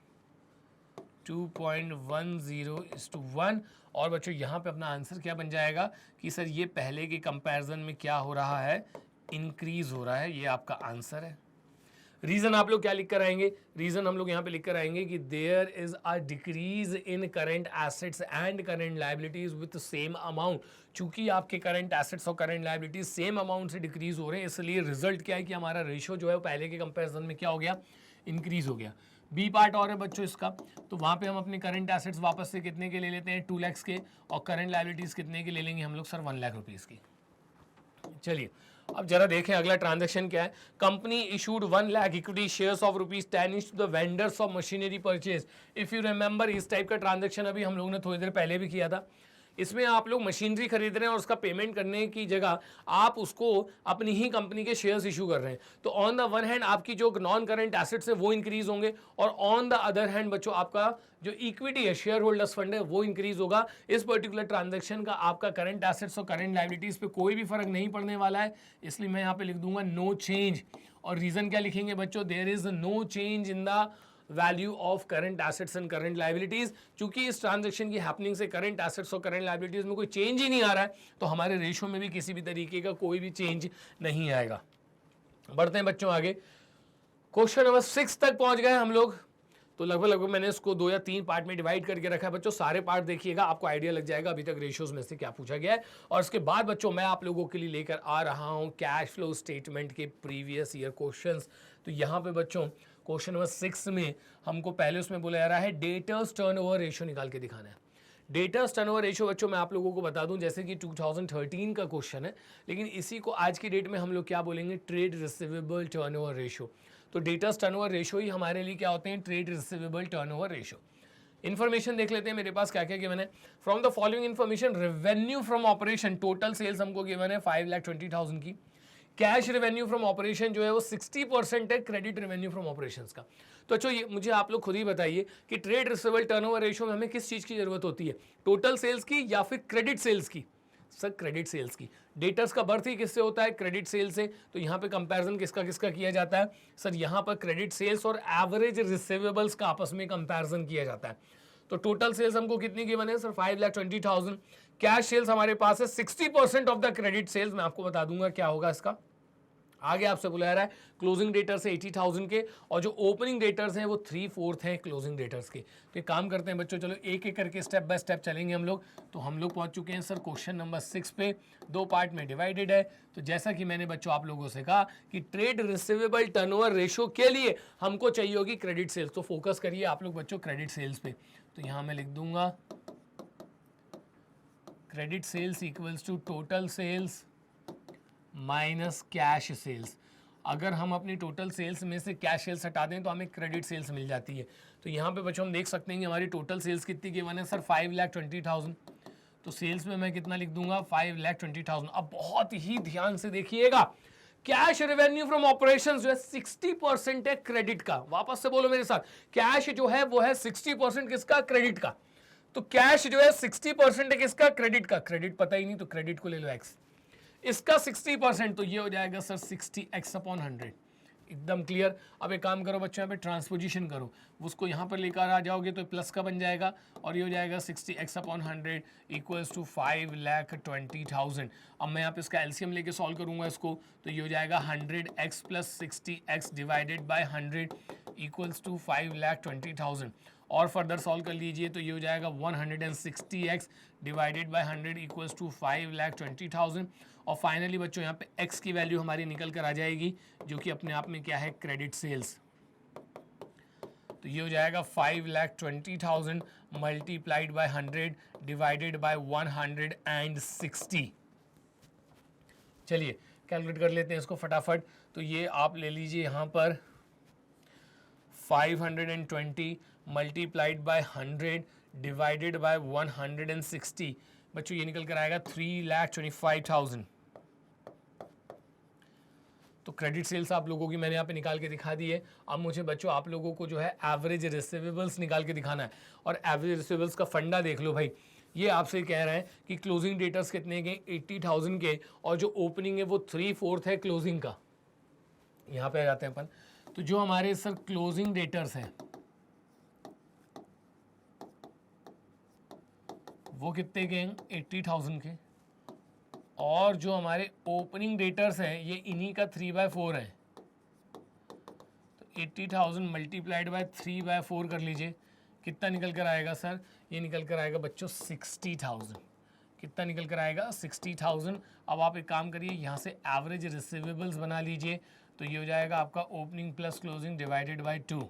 2.10:1। और बच्चों यहाँ पे अपना आंसर क्या बन जाएगा कि सर ये पहले के कंपैरिजन में क्या हो रहा है, इंक्रीज हो रहा है। ये आपका आंसर है। रीजन आप लोग क्या लिख कर आएंगे, रीजन हम लोग यहाँ पे लिख कर आएंगे कि there is a decrease in current assets and current liabilities with same amount. चूंकि आपके करंट एसेट्स और करंट लायबिलिटीज सेम अमाउंट से डिक्रीज हो रहे हैं, इसलिए रिजल्ट क्या है कि हमारा रेशियो जो है वो पहले के कंपेरिजन में क्या हो गया, इंक्रीज हो गया। बी पार्ट और है बच्चों इसका, तो वहाँ पे हम अपने करंट एसेट्स वापस से कितने के ले लेते हैं, 2 लाख के, और करंट लायबिलिटीज कितने के ले लेंगे हम लोग सर, 1 लाख रुपीज़ की। चलिए अब जरा देखें अगला ट्रांजैक्शन क्या है। Company issued 1 lakh equity shares of ₹10 each to the vendors of machinery purchase. If you remember, इस टाइप का ट्रांजैक्शन अभी हम लोगों ने थोड़ी देर पहले भी किया था। इसमें आप लोग मशीनरी खरीद रहे हैं और उसका पेमेंट करने की जगह आप उसको अपनी ही कंपनी के शेयर्स इशू कर रहे हैं। तो ऑन द वन हैंड आपकी जो नॉन करंट एसेट्स है वो इंक्रीज होंगे, और ऑन द अदर हैंड बच्चों आपका जो इक्विटी है, शेयर होल्डर्स फंड है, वो इंक्रीज होगा। इस पर्टिकुलर ट्रांजैक्शन का आपका करंट एसेट्स और करंट लायबिलिटीज पे कोई भी फर्क नहीं पड़ने वाला है, इसलिए मैं यहाँ पे लिख दूंगा नो चेंज। और रीजन क्या लिखेंगे बच्चों, there is no change in the value of current assets and current liabilities. चूंकि इस ट्रांजैक्शन की हैपनिंग से करंट एसेट्स और करंट लायबिलिटीज में कोई चेंज ही नहीं आ रहा है, तो हमारे रेशियो में भी किसी भी तरीके का कोई भी चेंज नहीं आएगा। बढ़ते हैं बच्चों आगे। क्वेश्चन नंबर 6 तक पहुंच गए हम लोग। तो लगभग मैंने इसको 2 या 3 पार्ट में डिवाइड करके रखा है बच्चों। सारे पार्ट देखिएगा, आपको आइडिया लग जाएगा अभी तक रेशियोज में से क्या पूछा गया है। और इसके बाद बच्चों मैं आप लोगों के लिए लेकर आ रहा हूं कैश फ्लो स्टेटमेंट के प्रीवियस ईयर क्वेश्चंस। तो यहाँ पे बच्चों क्वेश्चन नंबर 6 में हमको पहले उसमें बोला जा रहा है डेटर्स टर्नओवर रेशियो निकाल के दिखाना है। डेटर्स टर्नओवर रेशियो बच्चों मैं आप लोगों को बता दूं, जैसे कि 2013 का क्वेश्चन है, लेकिन इसी को आज की डेट में हम लोग क्या बोलेंगे, ट्रेड रिसीवेबल टर्नओवर रेशियो। तो डेटर्स टर्नओवर रेशियो ही हमारे लिए क्या होते हैं, trade receivable turnover ratio. Information देख लेते हैं मेरे पास क्या क्या गिवन है। From the following information, revenue from operation, total sales हमको गिवन है 5,20,000 की। कैश रेवेन्यू फ्रॉम ऑपरेशन जो है वो 60% है क्रेडिट रेवेन्यू फ्रॉम ऑपरेशंस का। तो अच्छा ये मुझे आप लोग खुद ही बताइए कि ट्रेड रिसीवेबल टर्नओवर रेशियो में हमें किस चीज़ की जरूरत होती है, टोटल सेल्स की या फिर क्रेडिट सेल्स की? सर क्रेडिट सेल्स की। डेटर्स का बर्थ ही किससे होता है, क्रेडिट सेल्स से। तो यहाँ पे कंपैरिजन किसका किसका किया जाता है सर, यहाँ पर क्रेडिट सेल्स और एवरेज रिसीवेबल्स का आपस में कंपैरिजन किया जाता है। तो टोटल सेल्स हमको कितनी गिवन है सर, 5,20,000। कैश सेल्स हमारे पास है 60% ऑफ द क्रेडिट सेल्स। मैं आपको बता दूंगा क्या होगा इसका। आगे आपसे बुलाया रहा है क्लोजिंग डेटर्स है 80,000 के, और जो ओपनिंग डेटर्स हैं वो 3/4 हैं क्लोजिंग डेटर्स के। तो एक काम करते हैं बच्चों, चलो एक एक करके स्टेप बाय स्टेप चलेंगे हम लोग। तो हम लोग पहुंच चुके हैं सर क्वेश्चन नंबर 6 पे, 2 पार्ट में डिवाइडेड है। तो जैसा कि मैंने बच्चों आप लोगों से कहा कि ट्रेड रिसीवेबल टर्नओवर रेशियो के लिए हमको चाहिए होगी क्रेडिट सेल्स। तो फोकस करिए आप लोग बच्चों क्रेडिट सेल्स पे। तो यहाँ मैं लिख दूंगा credit sales equals to total sales minus cash sales. अगर हम अपनी टोटल सेल्स में से कैश सेल्स हटा दें तो हमें क्रेडिट सेल्स मिल जाती है। तो यहाँ पे बच्चों हम देख सकते हैं कि हमारी टोटल सेल्स कितनी गिवन है सर, 5,20,000। तो सेल्स में मैं कितना लिख दूंगा, 5,20,000। अब बहुत ही ध्यान से देखिएगा, कैश रेवेन्यू फ्रॉम ऑपरेशंस जो है 60% है क्रेडिट का। वापस से बोलो मेरे साथ, कैश जो है वो है 60% किसका, क्रेडिट का। तो कैश जो है 60% है किसका, क्रेडिट का। क्रेडिट पता ही नहीं तो क्रेडिट को ले लो एक्स, इसका 60%, तो ये हो जाएगा सर 60x/100। एकदम क्लियर। अब एक काम करो बच्चों, यहाँ पे ट्रांसपोजिशन करो, उसको यहाँ पर लेकर आ जाओगे तो प्लस का बन जाएगा, और ये हो जाएगा 60x/100 इक्वल्स टू 5,20,000। अब मैं यहाँ पे इसका एलसीएम लेके सॉल्व करूँगा इसको, तो ये हो जाएगा 100x + 60x divided by 100 equals to 5,20,000। और फर्दर सॉल्व कर लीजिए तो ये हो जाएगा 160x divided by 100 equals to 5,20,000। और फाइनली बच्चों यहाँ पे x की वैल्यू हमारी निकल कर आ जाएगी, जो कि अपने आप में क्या है, क्रेडिट सेल्स। तो ये हो जाएगा 5,20,000 मल्टीप्लाइड बाय 100 डिवाइडेड बाय 160। चलिए कैलकुलेट कर लेते हैं इसको फटाफट। तो ये आप ले लीजिए यहाँ पर 520 मल्टीप्लाइड बाय 100 डिवाइडेड बाय 160। बच्चों ये निकल कर आएगा 3,25,000। तो क्रेडिट सेल्स आप लोगों की मैंने यहाँ पे निकाल के दिखा दी है। अब मुझे बच्चों आप लोगों को जो है एवरेज रिसीवेबल्स निकाल के दिखाना है। और एवरेज रिसीवेबल्स का फंडा देख लो भाई, ये आपसे कह रहे हैं कि क्लोजिंग डेटर्स कितने के 80,000 के, और जो ओपनिंग है वो 3/4 है क्लोजिंग का। यहाँ पे आ जाते हैं अपन। तो जो हमारे सर क्लोजिंग डेटर्स हैं वो कितने के हैं 80,000 के, और जो हमारे ओपनिंग डेटर्स हैं ये इन्हीं का 3/4 है। तो 80,000 मल्टीप्लाइड बाय 3/4 कर लीजिए, कितना निकल कर आएगा सर? ये निकल कर आएगा बच्चों 60,000। कितना निकल कर आएगा? 60,000। अब आप एक काम करिए, यहाँ से एवरेज रिसीवेबल्स बना लीजिए। तो ये हो जाएगा आपका opening plus closing divided by 2।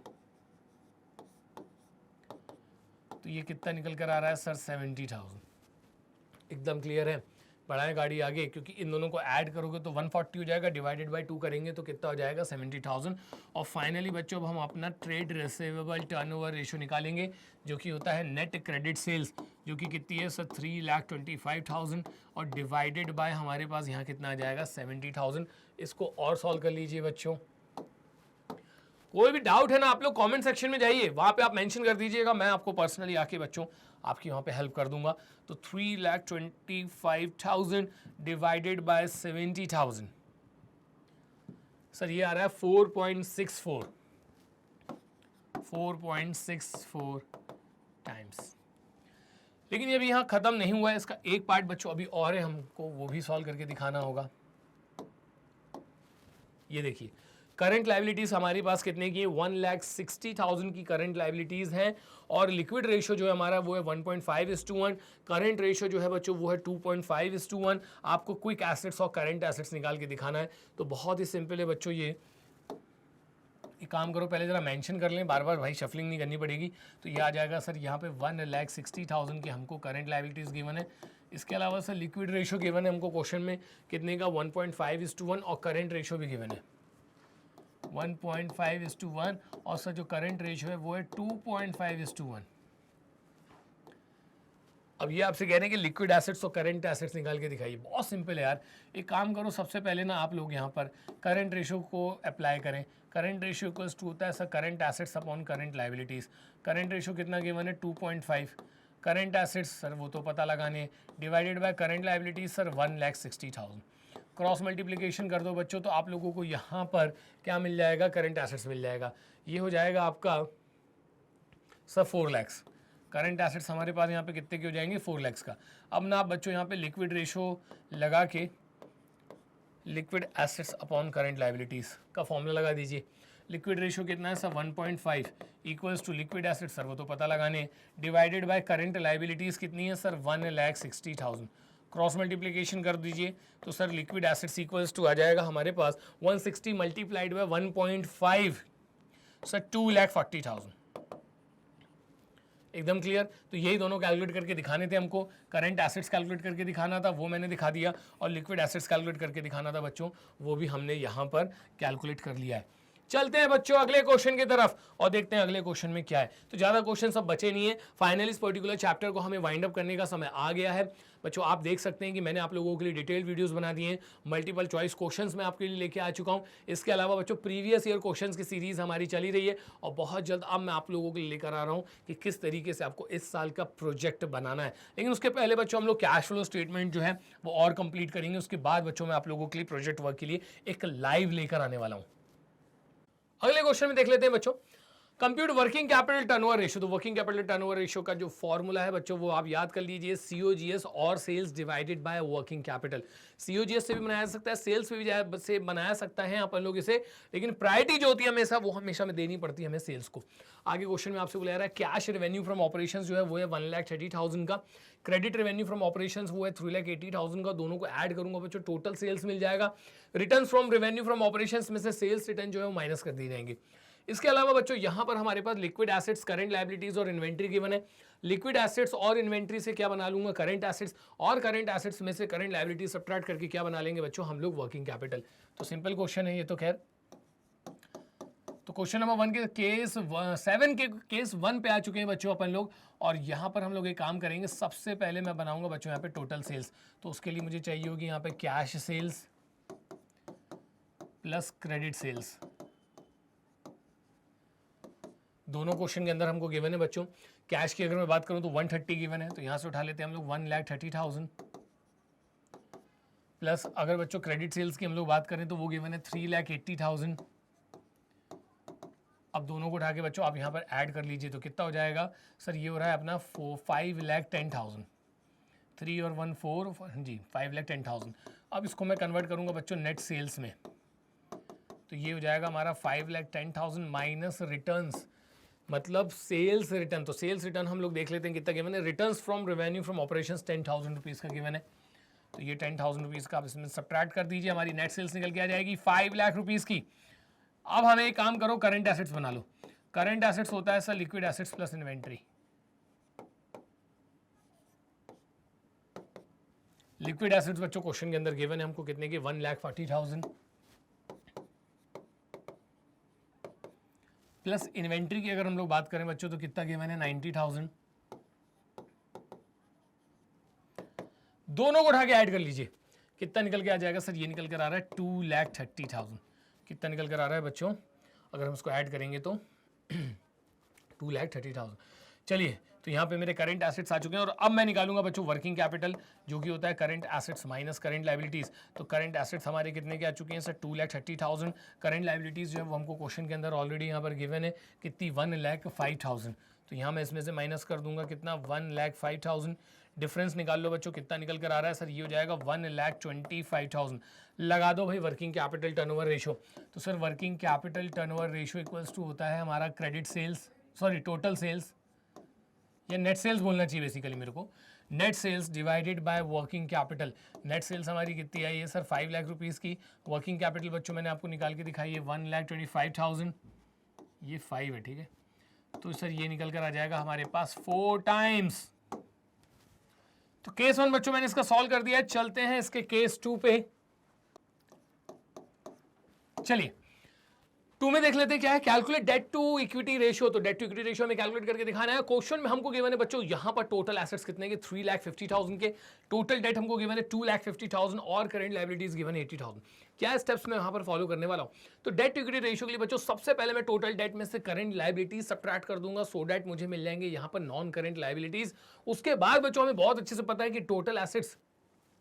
तो ये कितना निकल कर आ रहा है सर? 70,000। एकदम क्लियर है? बढ़ाएं गाड़ी आगे, क्योंकि इन दोनों को ऐड करोगे तो 140 हो जाएगा, डिवाइडेड बाय 2 करेंगे तो कितना हो जाएगा? 70,000। और फाइनली बच्चों अब हम अपना ट्रेड रिसीवेबल टर्नओवर रेशियो निकालेंगे, जो कि होता है नेट क्रेडिट सेल्स, जो कि कितनी है सर? 3,25,000, और डिवाइडेड बाय हमारे पास यहाँ कितना आ जाएगा? 70,000। इसको और सॉल्व कर लीजिए बच्चों। कोई भी डाउट है ना, आप लोग कमेंट सेक्शन में जाइए, वहाँ पे आप मेंशन कर दीजिएगा, मैं आपको पर्सनली आके बच्चों आपकी वहाँ पे हेल्प कर दूंगा। तो 3,25,000 डिवाइडेड बाय 70,000, सर ये आ रहा है 4.64 टाइम्स। लेकिन ये अभी यहाँ खत्म नहीं हुआ है, इसका एक पार्ट बच्चों अभी और है, हमको वो भी सॉल्व करके दिखाना होगा। ये देखिए करंट लायबिलिटीज हमारे पास कितने की है? 1,60,000 की करंट लायबिलिटीज हैं, और लिक्विड रेशियो जो है हमारा वो है 1.5:1। करंट रेशियो जो है बच्चों वो है 2.5:1। आपको क्विक एसेट्स और करंट एसेट्स निकाल के दिखाना है। तो बहुत ही सिंपल है बच्चों, ये एक काम करो, पहले जरा मेंशन कर लें, बार बार भाई शफलिंग नहीं करनी पड़ेगी। तो ये आ जाएगा सर यहाँ पे 1,60,000 की हमको करंट लायबिलिटीज गिवन है। इसके अलावा सर लिक्विड रेशियो गिवन है हमको क्वेश्चन में कितने का? 1.5:1, और करंट रेशियो भी गिवन है 1.5:1, और सर जो करंट रेशियो है वो है 2.5:1। अब ये आपसे कह रहे हैं कि लिक्विड एसेट्स और करंट एसेट्स निकाल के दिखाइए। बहुत सिंपल है यार, एक काम करो, सबसे पहले ना आप लोग यहाँ पर करंट रेशियो को अप्लाई करें। करंट रेशियो इक्वल्स टू होता है sir current assets upon current liabilities. Current ratio कितना गिवन है? 2.5। करंट एसेट्स सर वो तो पता लगाने, divided by current liabilities sir 1,60,000। Cross multiplication कर दो बच्चों, तो आप लोगों को यहाँ पर क्या मिल जाएगा? करंट एसेट्स मिल जाएगा। ये हो जाएगा आपका सर 4 लाख। करंट एसेट्स हमारे पास यहाँ पे कितने के हो जाएंगे? 4 लाख का। अब ना आप बच्चों यहाँ पे लिक्विड रेशियो लगा के liquid assets upon current liabilities का फॉर्मूला लगा दीजिए। लिक्विड रेशियो कितना है sir? 1.5 equals to liquid assets sir वो तो पता लगाने, डिवाइडेड बाय करंट लायबिलिटीज कितनी है सर? 1,60,000। क्रॉस मल्टीप्लिकेशन कर दीजिए, तो sir liquid assets equals to आ जाएगा हमारे पास 160 मल्टीप्लाइड बाय 1.5 सर 2,40,000। एकदम क्लियर? तो यही दोनों कैलकुलेट करके दिखाने थे हमको। करंट एसेट्स कैलकुलेट करके दिखाना था, वो मैंने दिखा दिया, और लिक्विड एसेट्स कैलकुलेट करके दिखाना था बच्चों, वो भी हमने यहाँ पर कैलकुलेट कर लिया है। चलते हैं बच्चों अगले क्वेश्चन की तरफ और देखते हैं अगले क्वेश्चन में क्या है। तो ज़्यादा क्वेश्चन सब बचे नहीं है, फाइनली इस पर्टिकुलर चैप्टर को हमें वाइंड अप करने का समय आ गया है। बच्चों आप देख सकते हैं कि मैंने आप लोगों के लिए डिटेल वीडियोस बना दिए हैं, मल्टीपल चॉइस क्वेश्चंस मैं आपके लिए लेके आ चुका हूं। इसके अलावा बच्चों प्रीवियस ईयर क्वेश्चंस की सीरीज हमारी चली रही है, और बहुत जल्द अब मैं आप लोगों के लिए लेकर आ रहा हूं कि किस तरीके से आपको इस साल का प्रोजेक्ट बनाना है। लेकिन उसके पहले बच्चों हम लोग कैश फ्लो स्टेटमेंट जो है वो और कंप्लीट करेंगे। उसके बाद बच्चों मैं आप लोगों के लिए प्रोजेक्ट वर्क के लिए एक लाइव लेकर आने वाला हूँ। अगले क्वेश्चन में देख लेते हैं बच्चों, compute working capital turnover ratio. तो वर्किंग कैपिटल टर्नओवर रेशियो का जो फॉर्मूला है बच्चों वो आप याद कर लीजिए, सीओजीएस और sales divided by working capital. COGS से भी बनाया जा सकता है, सेल्स से भी बनाया सकता है अपन लोग इसे, लेकिन प्रायोरिटी जो होती है हमेशा वो हमेशा में देनी पड़ती है हमें सेल्स को। आगे क्वेश्चन में आपसे बुलाया रहा है कैश रेवेन्यू फ्रॉम ऑपरेशंस जो है वो है 1,30,000 का, क्रेडिट रेवेन्यू फ्रॉम ऑपरेशंस वो है 3,80,000 का। दोनों को ऐड करूंगा बच्चों, टोटल सेल्स मिल जाएगा। Return from revenue from operations में से सेल्स रिटर्न जो है वो माइनस कर दिए जाएंगे। इसके अलावा बच्चों यहाँ पर हमारे पास लिक्विड एसेट्स, करंट लायबिलिटीज और इन्वेंट्री गिवन है। लिक्विड एसेट्स और इन्वेंट्री से क्या बना लूंगा, करंट एसेट्स, और करंट एसेट्स में से करंट लायबिलिटीज सब्ट्रैक्ट करके क्या बना लेंगे बच्चों हम लोग, वर्किंग कैपिटल। तो सिंपल क्वेश्चन है ये तो खैर। तो क्वेश्चन नंबर 1 के केस 7 के केस 1 पे आ चुके हैं बच्चों अपन लोग, और यहाँ पर हम लोग एक काम करेंगे। सबसे पहले मैं बनाऊंगा बच्चों यहाँ पे टोटल सेल्स। तो उसके लिए मुझे चाहिए होगी यहाँ पे cash sales plus credit sales. दोनों क्वेश्चन के अंदर हमको गिवन है बच्चों। कैश की अगर मैं बात करूं तो 130 गिवन है, तो यहां से उठा लेते हैं हम लोग 1,30,000 प्लस अगर बच्चों क्रेडिट सेल्स की हम लोग बात करें तो वो गिवन है 3,80,000। अब दोनों को उठा के बच्चों आप यहाँ पर ऐड कर लीजिए तो कितना हो जाएगा सर, ये हो रहा है अपना 5,10,000। 3 और 1 4 जी 5,10,000। अब इसको मैं कन्वर्ट करूँगा बच्चों नेट सेल्स में, तो ये हो जाएगा हमारा 5,10,000 माइनस रिटर्न्स, मतलब सेल्स रिटर्न। तो सेल्स रिटर्न हम लोग देख लेते हैं कितना गिवन है। Returns from revenue from operations 10,000 rupees का गिवन है, तो ये 10,000 रुपीज़ का आप इसमें सब्ट्रैक्ट कर दीजिए, हमारी नेट सेल्स निकल के आ जाएगी 5 लाख रुपीज़ की। अब हमें एक काम करो, करंट एसेट्स बना लो। करंट एसेट्स होता है sir liquid assets plus inventory. Liquid assets बच्चों क्वेश्चन के अंदर गिवन है हमको कितने की, 1,40,000 प्लस इन्वेंट्री की अगर हम लोग बात करें बच्चों तो कितना गिवन है 90,000। दोनों को उठा के ऐड कर लीजिए, कितना निकल के आ जाएगा सर, ये निकल कर आ रहा है 2,30,000। कितना निकल कर आ रहा है बच्चों, अगर हम इसको ऐड करेंगे तो 2,30,000। चलिए, तो यहाँ पे मेरे करंट एसेट्स आ चुके हैं, और अब मैं निकालूंगा बच्चों वर्किंग कैपिटल, जो कि होता है current assets minus current liabilities. तो करंट एसेट्स हमारे कितने के आ चुके हैं सर, 2,30,000। करंट लायबिलिटीज जो है वो हमको क्वेश्चन के अंदर ऑलरेडी यहाँ पर गिवन है कितनी, 1,05,000। तो यहाँ मैं इसमें से माइनस कर दूंगा कितना, 1,05,000। डिफरेंस निकाल लो बच्चों, कितना निकल कर आ रहा है सर, ये हो जाएगा 1,25,000। लगा दो भाई वर्किंग कैपिटल टर्नओवर रेशो। तो sir working capital turnover ratio equals to होता है हमारा credit sales, sorry total sales, या नेट सेल्स बोलना चाहिए बेसिकली मेरे को, net sales divided by working capital. Net sales हमारी कितनी आई है सर, 5 लाख रुपीज़ की। वर्किंग कैपिटल बच्चों मैंने आपको निकाल के दिखाई है 1,25,000, ये 5 है, ठीक है। तो सर ये निकल कर आ जाएगा हमारे पास 4 टाइम्स। तो केस 1 बच्चों मैंने इसका सॉल्व कर दिया है। चलते हैं इसके केस 2 पे। चलिए 2 में देख लेते हैं क्या है, calculate debt to equity ratio. तो डेट टू इक्विटी रेशियो में कैलकुलेट करके दिखाना है। क्वेश्चन में हमको गिवन है बच्चों यहाँ पर टोटल एसेट्स कितने के, 3,50,000 के। टोटल डेट हमको गिवन है 2,50,000 और करंट लायबिलिटीज गिवन है 80,000। क्या स्टेप्स मैं यहाँ पर फॉलो करने वाला हूँ। तो डेट टू इक्विटी रेशियो के लिए बच्चों सबसे पहले मैं टोटल डेट में से करंट लायबिलिटीज सब्ट्रैक्ट कर दूंगा, सो डेट मुझे मिल जाएंगे यहाँ पर नॉन करंट लायबिलिटीज। उसके बाद बच्चों हमें बहुत अच्छे से पता है कि total assets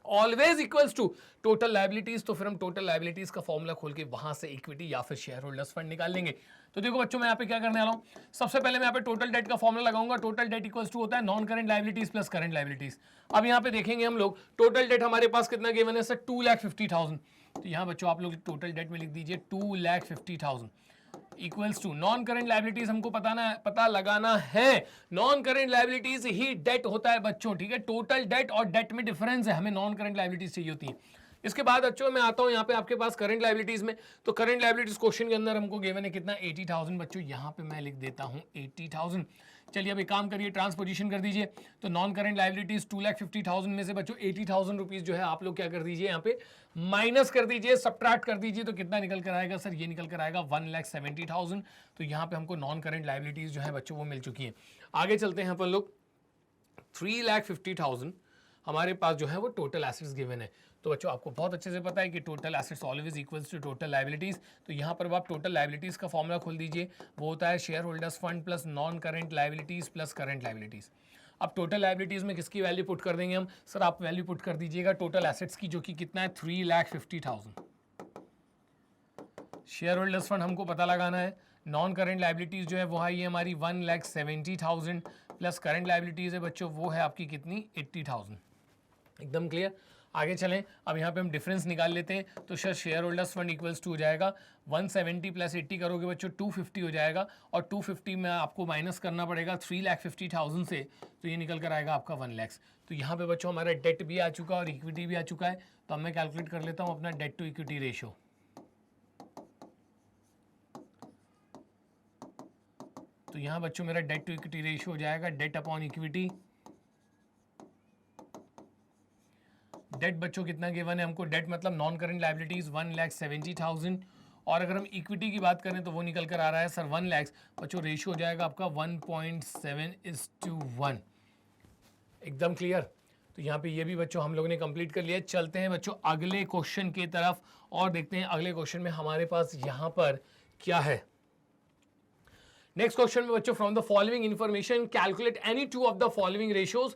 always equals to total liabilities. तो फिर हम टोटल लायबिलिटीज का फॉर्मूला खोल के वहां से इक्विटी या फिर शेयर होल्डर्स फंड निकाल लेंगे। तो देखो बच्चों मैं यहाँ पे क्या करने वाला हूँ, सबसे पहले मैं यहाँ पे टोटल डेट का फॉर्मूला लगाऊंगा। टोटल डेट इक्वल्स टू होता है non current liabilities plus current liabilities. अब यहाँ पे देखेंगे हम लोग टोटल डेट हमारे पास कितना गिवन है सर, 2,50,000। तो यहाँ बच्चों आप लोग टोटल डेट में लिख दीजिए 2,50,000 equals to non current liabilities हमको पता लगाना है। नॉन करंट लायबिलिटीज ही डेट होता है बच्चों, ठीक है। टोटल डेट और डेट में डिफरेंस है, हमें नॉन करंट लायबिलिटीज चाहिए होती है। इसके बाद बच्चों मैं आता हूं यहाँ पे आपके पास करंट लायबिलिटीज में। तो करंट लायबिलिटीज क्वेश्चन के अंदर हमको गिवन है कितना, 80,000 बच्चों। यहाँ पे मैं लिख देता हूँ 80,000। चलिए अब एक काम करिए, ट्रांसपोजिशन कर दीजिए। तो नॉन करंट लायबिलिटीज 2,50,000 में से बच्चों 80,000 रुपीज जो है आप लोग क्या कर दीजिए, यहाँ पे माइनस कर दीजिए, सब्ट्रैक्ट कर दीजिए। तो कितना निकल कर आएगा सर, ये निकल कर आएगा 1,70,000। तो यहाँ पे हमको नॉन करंट लायबिलिटीज जो है बच्चों वो मिल चुकी है। आगे चलते हैं अपन लोग, 3,50,000 हमारे पास जो है वो टोटल एसेट्स गिवन है। तो बच्चों आपको बहुत अच्छे से पता है कि total assets always equals to total liabilities. तो यहाँ पर आप टोटल लायबिलिटीज का फॉर्मूला खोल दीजिए, वो होता है share holders fund plus non current liabilities plus current liabilities. अब टोटल लायबिलिटीज में किसकी वैल्यू पुट कर देंगे हम, सर आप वैल्यू पुट कर दीजिएगा टोटल एसेट्स की, जो कि कितना है 3,50,000। शेयर होल्डर्स फंड हमको पता लगाना है। नॉन करंट लायबिलिटीज जो है वो है ये हमारी 1,70,000 प्लस करंट लायबिलिटीज है बच्चों वो है आपकी कितनी, 80,000। एकदम क्लियर। आगे चलें, अब यहाँ पे हम डिफरेंस निकाल लेते हैं। तो sir share holders fund equals to हो जाएगा 170 प्लस 80 करोगे बच्चों 250 हो जाएगा, और 250 में आपको माइनस करना पड़ेगा 3,50,000 से, तो ये निकल कर आएगा आपका 1 लाख। तो यहाँ पे बच्चों हमारा डेट भी आ चुका और इक्विटी भी आ चुका है। तो अब मैं कैलकुलेट कर लेता हूँ अपना डेट टू इक्विटी रेशियो। तो यहाँ बच्चों मेरा डेट टू इक्विटी रेशियो हो जाएगा डेट अपॉन इक्विटी। डेट बच्चों कितना गिवन है हमको, डेट मतलब नॉन करंट लाइबिलिटीज 1,70,000, और अगर हम इक्विटी की बात करें तो वो निकल कर आ रहा है सर 1 लाख। बच्चों रेशियो हो जाएगा आपका 1.7:1। एकदम क्लियर। तो यहाँ पे ये भी बच्चों हम लोगों ने कंप्लीट कर लिया। चलते हैं बच्चों अगले क्वेश्चन की तरफ और देखते हैं अगले क्वेश्चन में हमारे पास यहाँ पर क्या है। नेक्स्ट क्वेश्चन में बच्चों, from the following information calculate any two of the following ratios.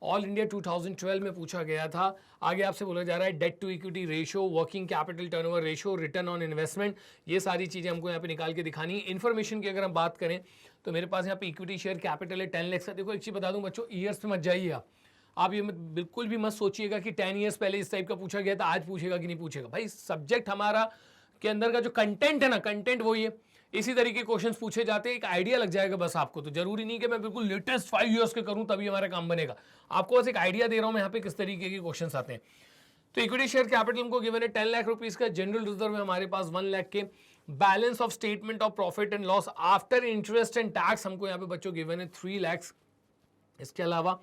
All India 2012 में पूछा गया था। आगे आपसे बोला जा रहा है debt to equity ratio, working capital turnover ratio, return on investment, ये सारी चीजें हमको यहाँ पे निकाल के दिखानी है। इन्फॉर्मेशन की अगर हम बात करें तो मेरे पास यहाँ पे इक्विटी शेयर कैपिटल है 10 लाख का। देखो एक चीज बता दूं बच्चों, ईयर्स पे मत जाइए आप ये बिल्कुल भी मत सोचिएगा कि 10 ईयर्स पहले इस टाइप का पूछा गया था, आज पूछेगा कि नहीं पूछेगा। भाई सब्जेक्ट हमारा के अंदर का जो कंटेंट है ना, कंटेंट वही है। इसी तरीके क्वेश्चंस पूछे जाते हैं, एक आइडिया लग जाएगा बस आपको। तो जरूरी नहीं कि मैं बिल्कुल लेटेस्ट 5 ईयर्स के करूं तभी हमारा काम बनेगा। आपको बस एक आइडिया दे रहा हूं मैं यहाँ पे किस तरीके के क्वेश्चंस आते हैं। तो इक्विटी शेयर कैपिटल हमको गिवन है 10 लाख रुपीज का, जनरल रिजर्व है हमारे पास 1 लाख के, balance of statement of profit and loss after interest and tax हमको यहाँ पे बच्चों गिवन है 3 लाख। इसके अलावा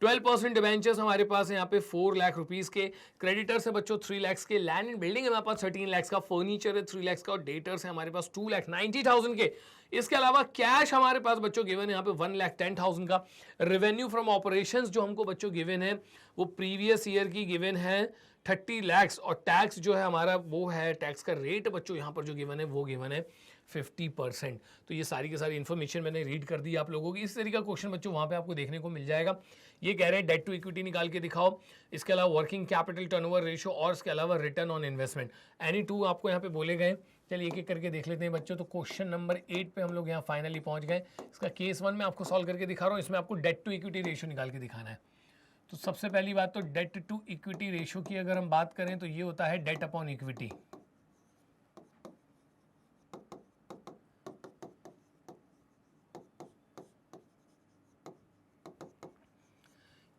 12% डिवेंचर्स हमारे पास है यहाँ पे 4 लाख रुपीस के, क्रेडिटर्स है बच्चों 3 लाख के, लैंड एंड बिल्डिंग है हमारे पास 13 लाख का, फर्नीचर है 3 लाख का, और डेटर्स है हमारे पास 2,90,000 के। इसके अलावा कैश हमारे पास बच्चों गिवन है यहाँ पे 1,10,000 का। रेवेन्यू फ्रॉम ऑपरेशंस जो हमको बच्चों गिवन है वो प्रीवियस ईयर की गिवन है 30 लाख, और टैक्स जो है हमारा वो है, टैक्स का रेट बच्चों यहाँ पर जो गिवन है वो गिवन है 50%। तो ये सारी की सारी इन्फॉर्मेशन मैंने रीड कर दी आप लोगों की। इस तरीके का क्वेश्चन बच्चों वहाँ पे आपको देखने को मिल जाएगा। ये कह रहे हैं डेट टू इक्विटी निकाल के दिखाओ, इसके अलावा वर्किंग कैपिटल टर्नओवर रेशियो, और इसके अलावा return on investment. Any two आपको यहाँ पे बोले गए। चलिए एक एक करके देख लेते हैं बच्चों। तो क्वेश्चन नंबर 8 पे हम लोग यहाँ फाइनली पहुँच गए। इसका केस 1 में आपको सॉल्व करके दिखा रहा हूँ। इसमें आपको डेट टू इक्विटी रेशियो निकाल के दिखाना है। तो सबसे पहली बात तो डेट टू इक्विटी रेशियो की अगर हम बात करें तो ये होता है डेट अपॉन इक्विटी।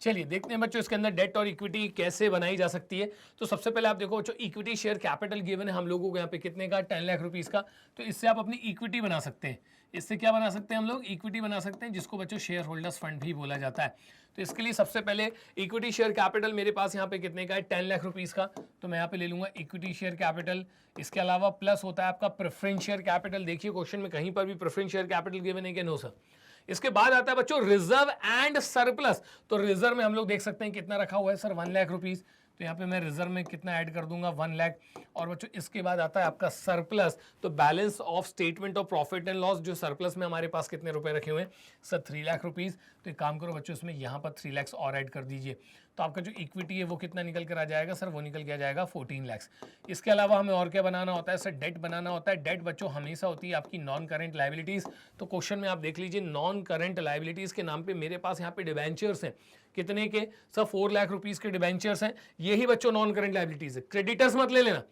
चलिए देखते हैं बच्चों इसके अंदर डेट और इक्विटी कैसे बनाई जा सकती है। तो सबसे पहले आप देखो बच्चों, इक्विटी शेयर कैपिटल गिवन है हम लोगों को यहाँ पे कितने का, 10 लाख रुपीस का। तो इससे आप अपनी इक्विटी बना सकते हैं। इससे क्या बना सकते हैं हम लोग, इक्विटी बना सकते हैं, जिसको बच्चों शेयर होल्डर्स फंड भी बोला जाता है। तो इसके लिए सबसे पहले इक्विटी शेयर कैपिटल मेरे पास यहाँ पे कितने का है, 10 लाख रुपीस का। तो मैं यहाँ पे ले लूंगा इक्विटी शेयर कैपिटल। इसके अलावा प्लस होता है आपका प्रेफरेंस शेयर कैपिटल। देखिए क्वेश्चन में कहीं पर भी प्रेफरेंस शेयर कैपिटल गिवन है कि नो सर। इसके बाद आता है बच्चों रिजर्व एंड सरप्लस। तो रिजर्व में हम लोग देख सकते हैं कितना रखा हुआ है सर, 1 लाख रुपीस। तो यहाँ पे मैं रिजर्व में कितना ऐड कर दूंगा, 1 लाख। और बच्चों इसके बाद आता है आपका सरप्लस। तो balance of statement of profit and loss, जो सरप्लस में हमारे पास कितने रुपए रखे हुए हैं सर, 3 लाख रुपीस। तो एक काम करो बच्चों, इसमें यहाँ पर 3 लाख और ऐड कर दीजिए। तो आपका जो इक्विटी है वो कितना निकल कर आ जाएगा सर, वो निकल के आ जाएगा 14 लाख। इसके अलावा हमें और क्या बनाना होता है सर, डेट बनाना होता है। डेट बच्चों हमेशा होती है आपकी नॉन करेंट लाइबिलिटीज। तो क्वेश्चन में आप देख लीजिए, नॉन करेंट लाइबिलिटीज के नाम पे मेरे पास यहाँ पे डिवेंचर्स हैं कितने के सर, 4 लाख रुपीस के डिवेंचर्स हैं। यही बच्चों नॉन करेंट लाइबिलिटीज है। क्रेडिटर्स मत ले लेना,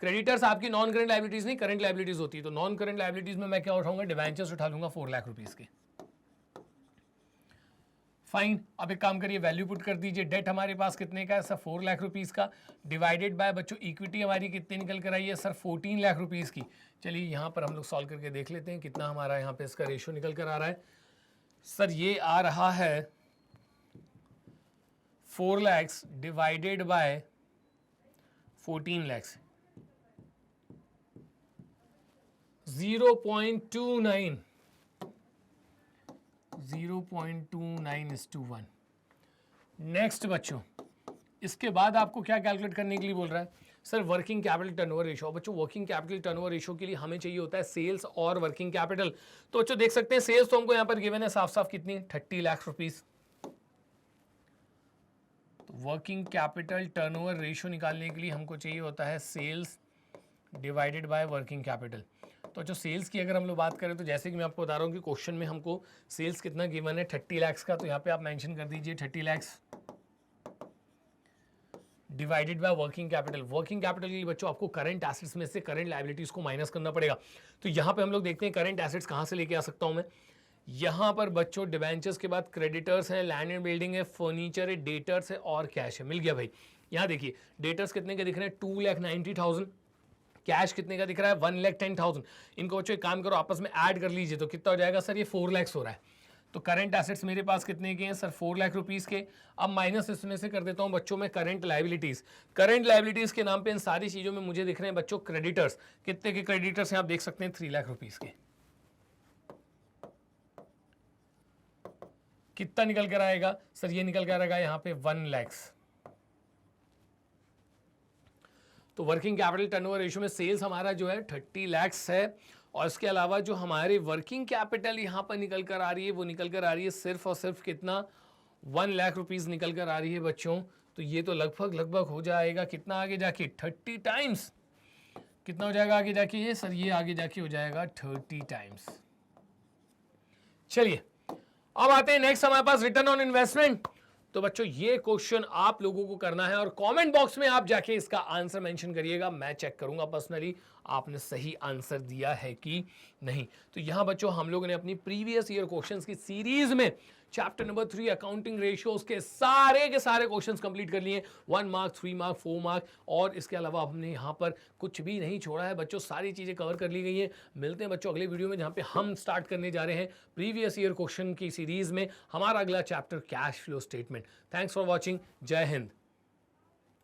क्रेडिटर्स आपकी नॉन करेंट लाइबिलिटीज नहीं, करंट लाइबिलिटीज होती है। तो नॉन करेंट लाइबिलिटीज में मैं क्या उठाऊंगा, डिवेंचर्स उठा लूंगा 4 लाख रुपीस के। फाइन, अब एक काम करिए, वैल्यू पुट कर दीजिए। डेट हमारे पास कितने का है सर, 4 लाख रुपीस का, डिवाइडेड बाय बच्चों इक्विटी हमारी कितनी निकल कर आई है सर, 14 लाख रुपीस की। चलिए यहाँ पर हम लोग सॉल्व करके देख लेते हैं कितना हमारा यहाँ पे इसका रेशियो निकल कर आ रहा है सर। ये आ रहा है 4 lakh divided by 14 lakh, 0.29 0.29:1। Next बच्चों, इसके बाद आपको क्या कैलकुलेट करने के लिए बोल रहा है sir, working capital turnover ratio. बच्चों वर्किंग कैपिटल टर्नओवर रेशियो के लिए हमें चाहिए होता है सेल्स और वर्किंग कैपिटल। तो बच्चों देख सकते हैं सेल्स तो हमको यहाँ पर गिवन है साफ साफ कितनी, 30 लाख रुपीस। तो वर्किंग कैपिटल टर्नओवर रेशियो निकालने के लिए हमको चाहिए होता है sales divided by working capital. तो जो सेल्स की अगर हम लोग बात करें तो जैसे कि मैं आपको बता रहा हूँ कि क्वेश्चन में हमको सेल्स कितना गिवन है, 30 लाख का। तो यहाँ पे आप मेंशन कर दीजिए 30 lakh divided by working capital. Working capital के लिए बच्चों आपको करंट एसेट्स में से करंट लायबिलिटीज को माइनस करना पड़ेगा। तो यहाँ पे हम लोग देखते हैं करंट एसेट्स कहाँ से लेके आ सकता हूँ मैं। यहाँ पर बच्चों डिवेंचर्स के बाद क्रेडिटर्स हैं, लैंड एंड बिल्डिंग है, फर्नीचर है, डेटर्स है और कैश है। मिल गया भाई। यहाँ देखिए डेटर्स कितने के दिख रहे हैं, 2,90,000। कैश कितने का दिख रहा है 1,10,000। इनको बच्चों एक काम करो आपस में ऐड कर लीजिए तो कितना हो जाएगा सर, ये 4 लाख हो रहा है। तो करंट एसेट्स मेरे पास कितने के हैं सर 4 लाख रुपीस के। अब माइनस इसमें से कर देता हूं बच्चों में करंट लायबिलिटीज। करंट लायबिलिटीज के नाम पे इन सारी चीजों में मुझे दिख रहे हैं बच्चों क्रेडिटर्स। कितने के क्रेडिटर्स हैं आप देख सकते हैं 3 लाख रुपीस के। कितना निकल कर आएगा सर, ये निकल कर आएगा यहाँ पे 1 लाख। तो वर्किंग कैपिटल टर्नओवर रेशियो में सेल्स हमारा जो है 30 लाख है, और इसके अलावा जो हमारी वर्किंग कैपिटल यहाँ पर निकल कर आ रही है वो निकल कर आ रही है सिर्फ और सिर्फ कितना 1 लाख रुपीस निकल कर आ रही है बच्चों। तो ये तो लगभग हो जाएगा कितना आगे जाके 30 टाइम्स। कितना हो जाएगा आगे जाके ये सर, ये आगे जाके हो जाएगा 30 टाइम्स। चलिए अब आते हैं नेक्स्ट हमारे पास रिटर्न ऑन इन्वेस्टमेंट। तो बच्चों ये क्वेश्चन आप लोगों को करना है और कमेंट बॉक्स में आप जाके इसका आंसर मेंशन करिएगा, मैं चेक करूंगा पर्सनली आपने सही आंसर दिया है कि नहीं। तो यहां बच्चों हम लोगों ने अपनी प्रीवियस ईयर क्वेश्चंस की सीरीज में चैप्टर नंबर 3 अकाउंटिंग रेशियोज के सारे क्वेश्चंस कंप्लीट कर लिए, 1 मार्क 3 मार्क 4 मार्क, और इसके अलावा हमने यहां पर कुछ भी नहीं छोड़ा है बच्चों, सारी चीजें कवर कर ली गई हैं। मिलते हैं बच्चों अगले वीडियो में जहां पे हम स्टार्ट करने जा रहे हैं प्रीवियस ईयर क्वेश्चन की सीरीज में हमारा अगला chapter cash flow statement. Thanks for watching, जय हिंद।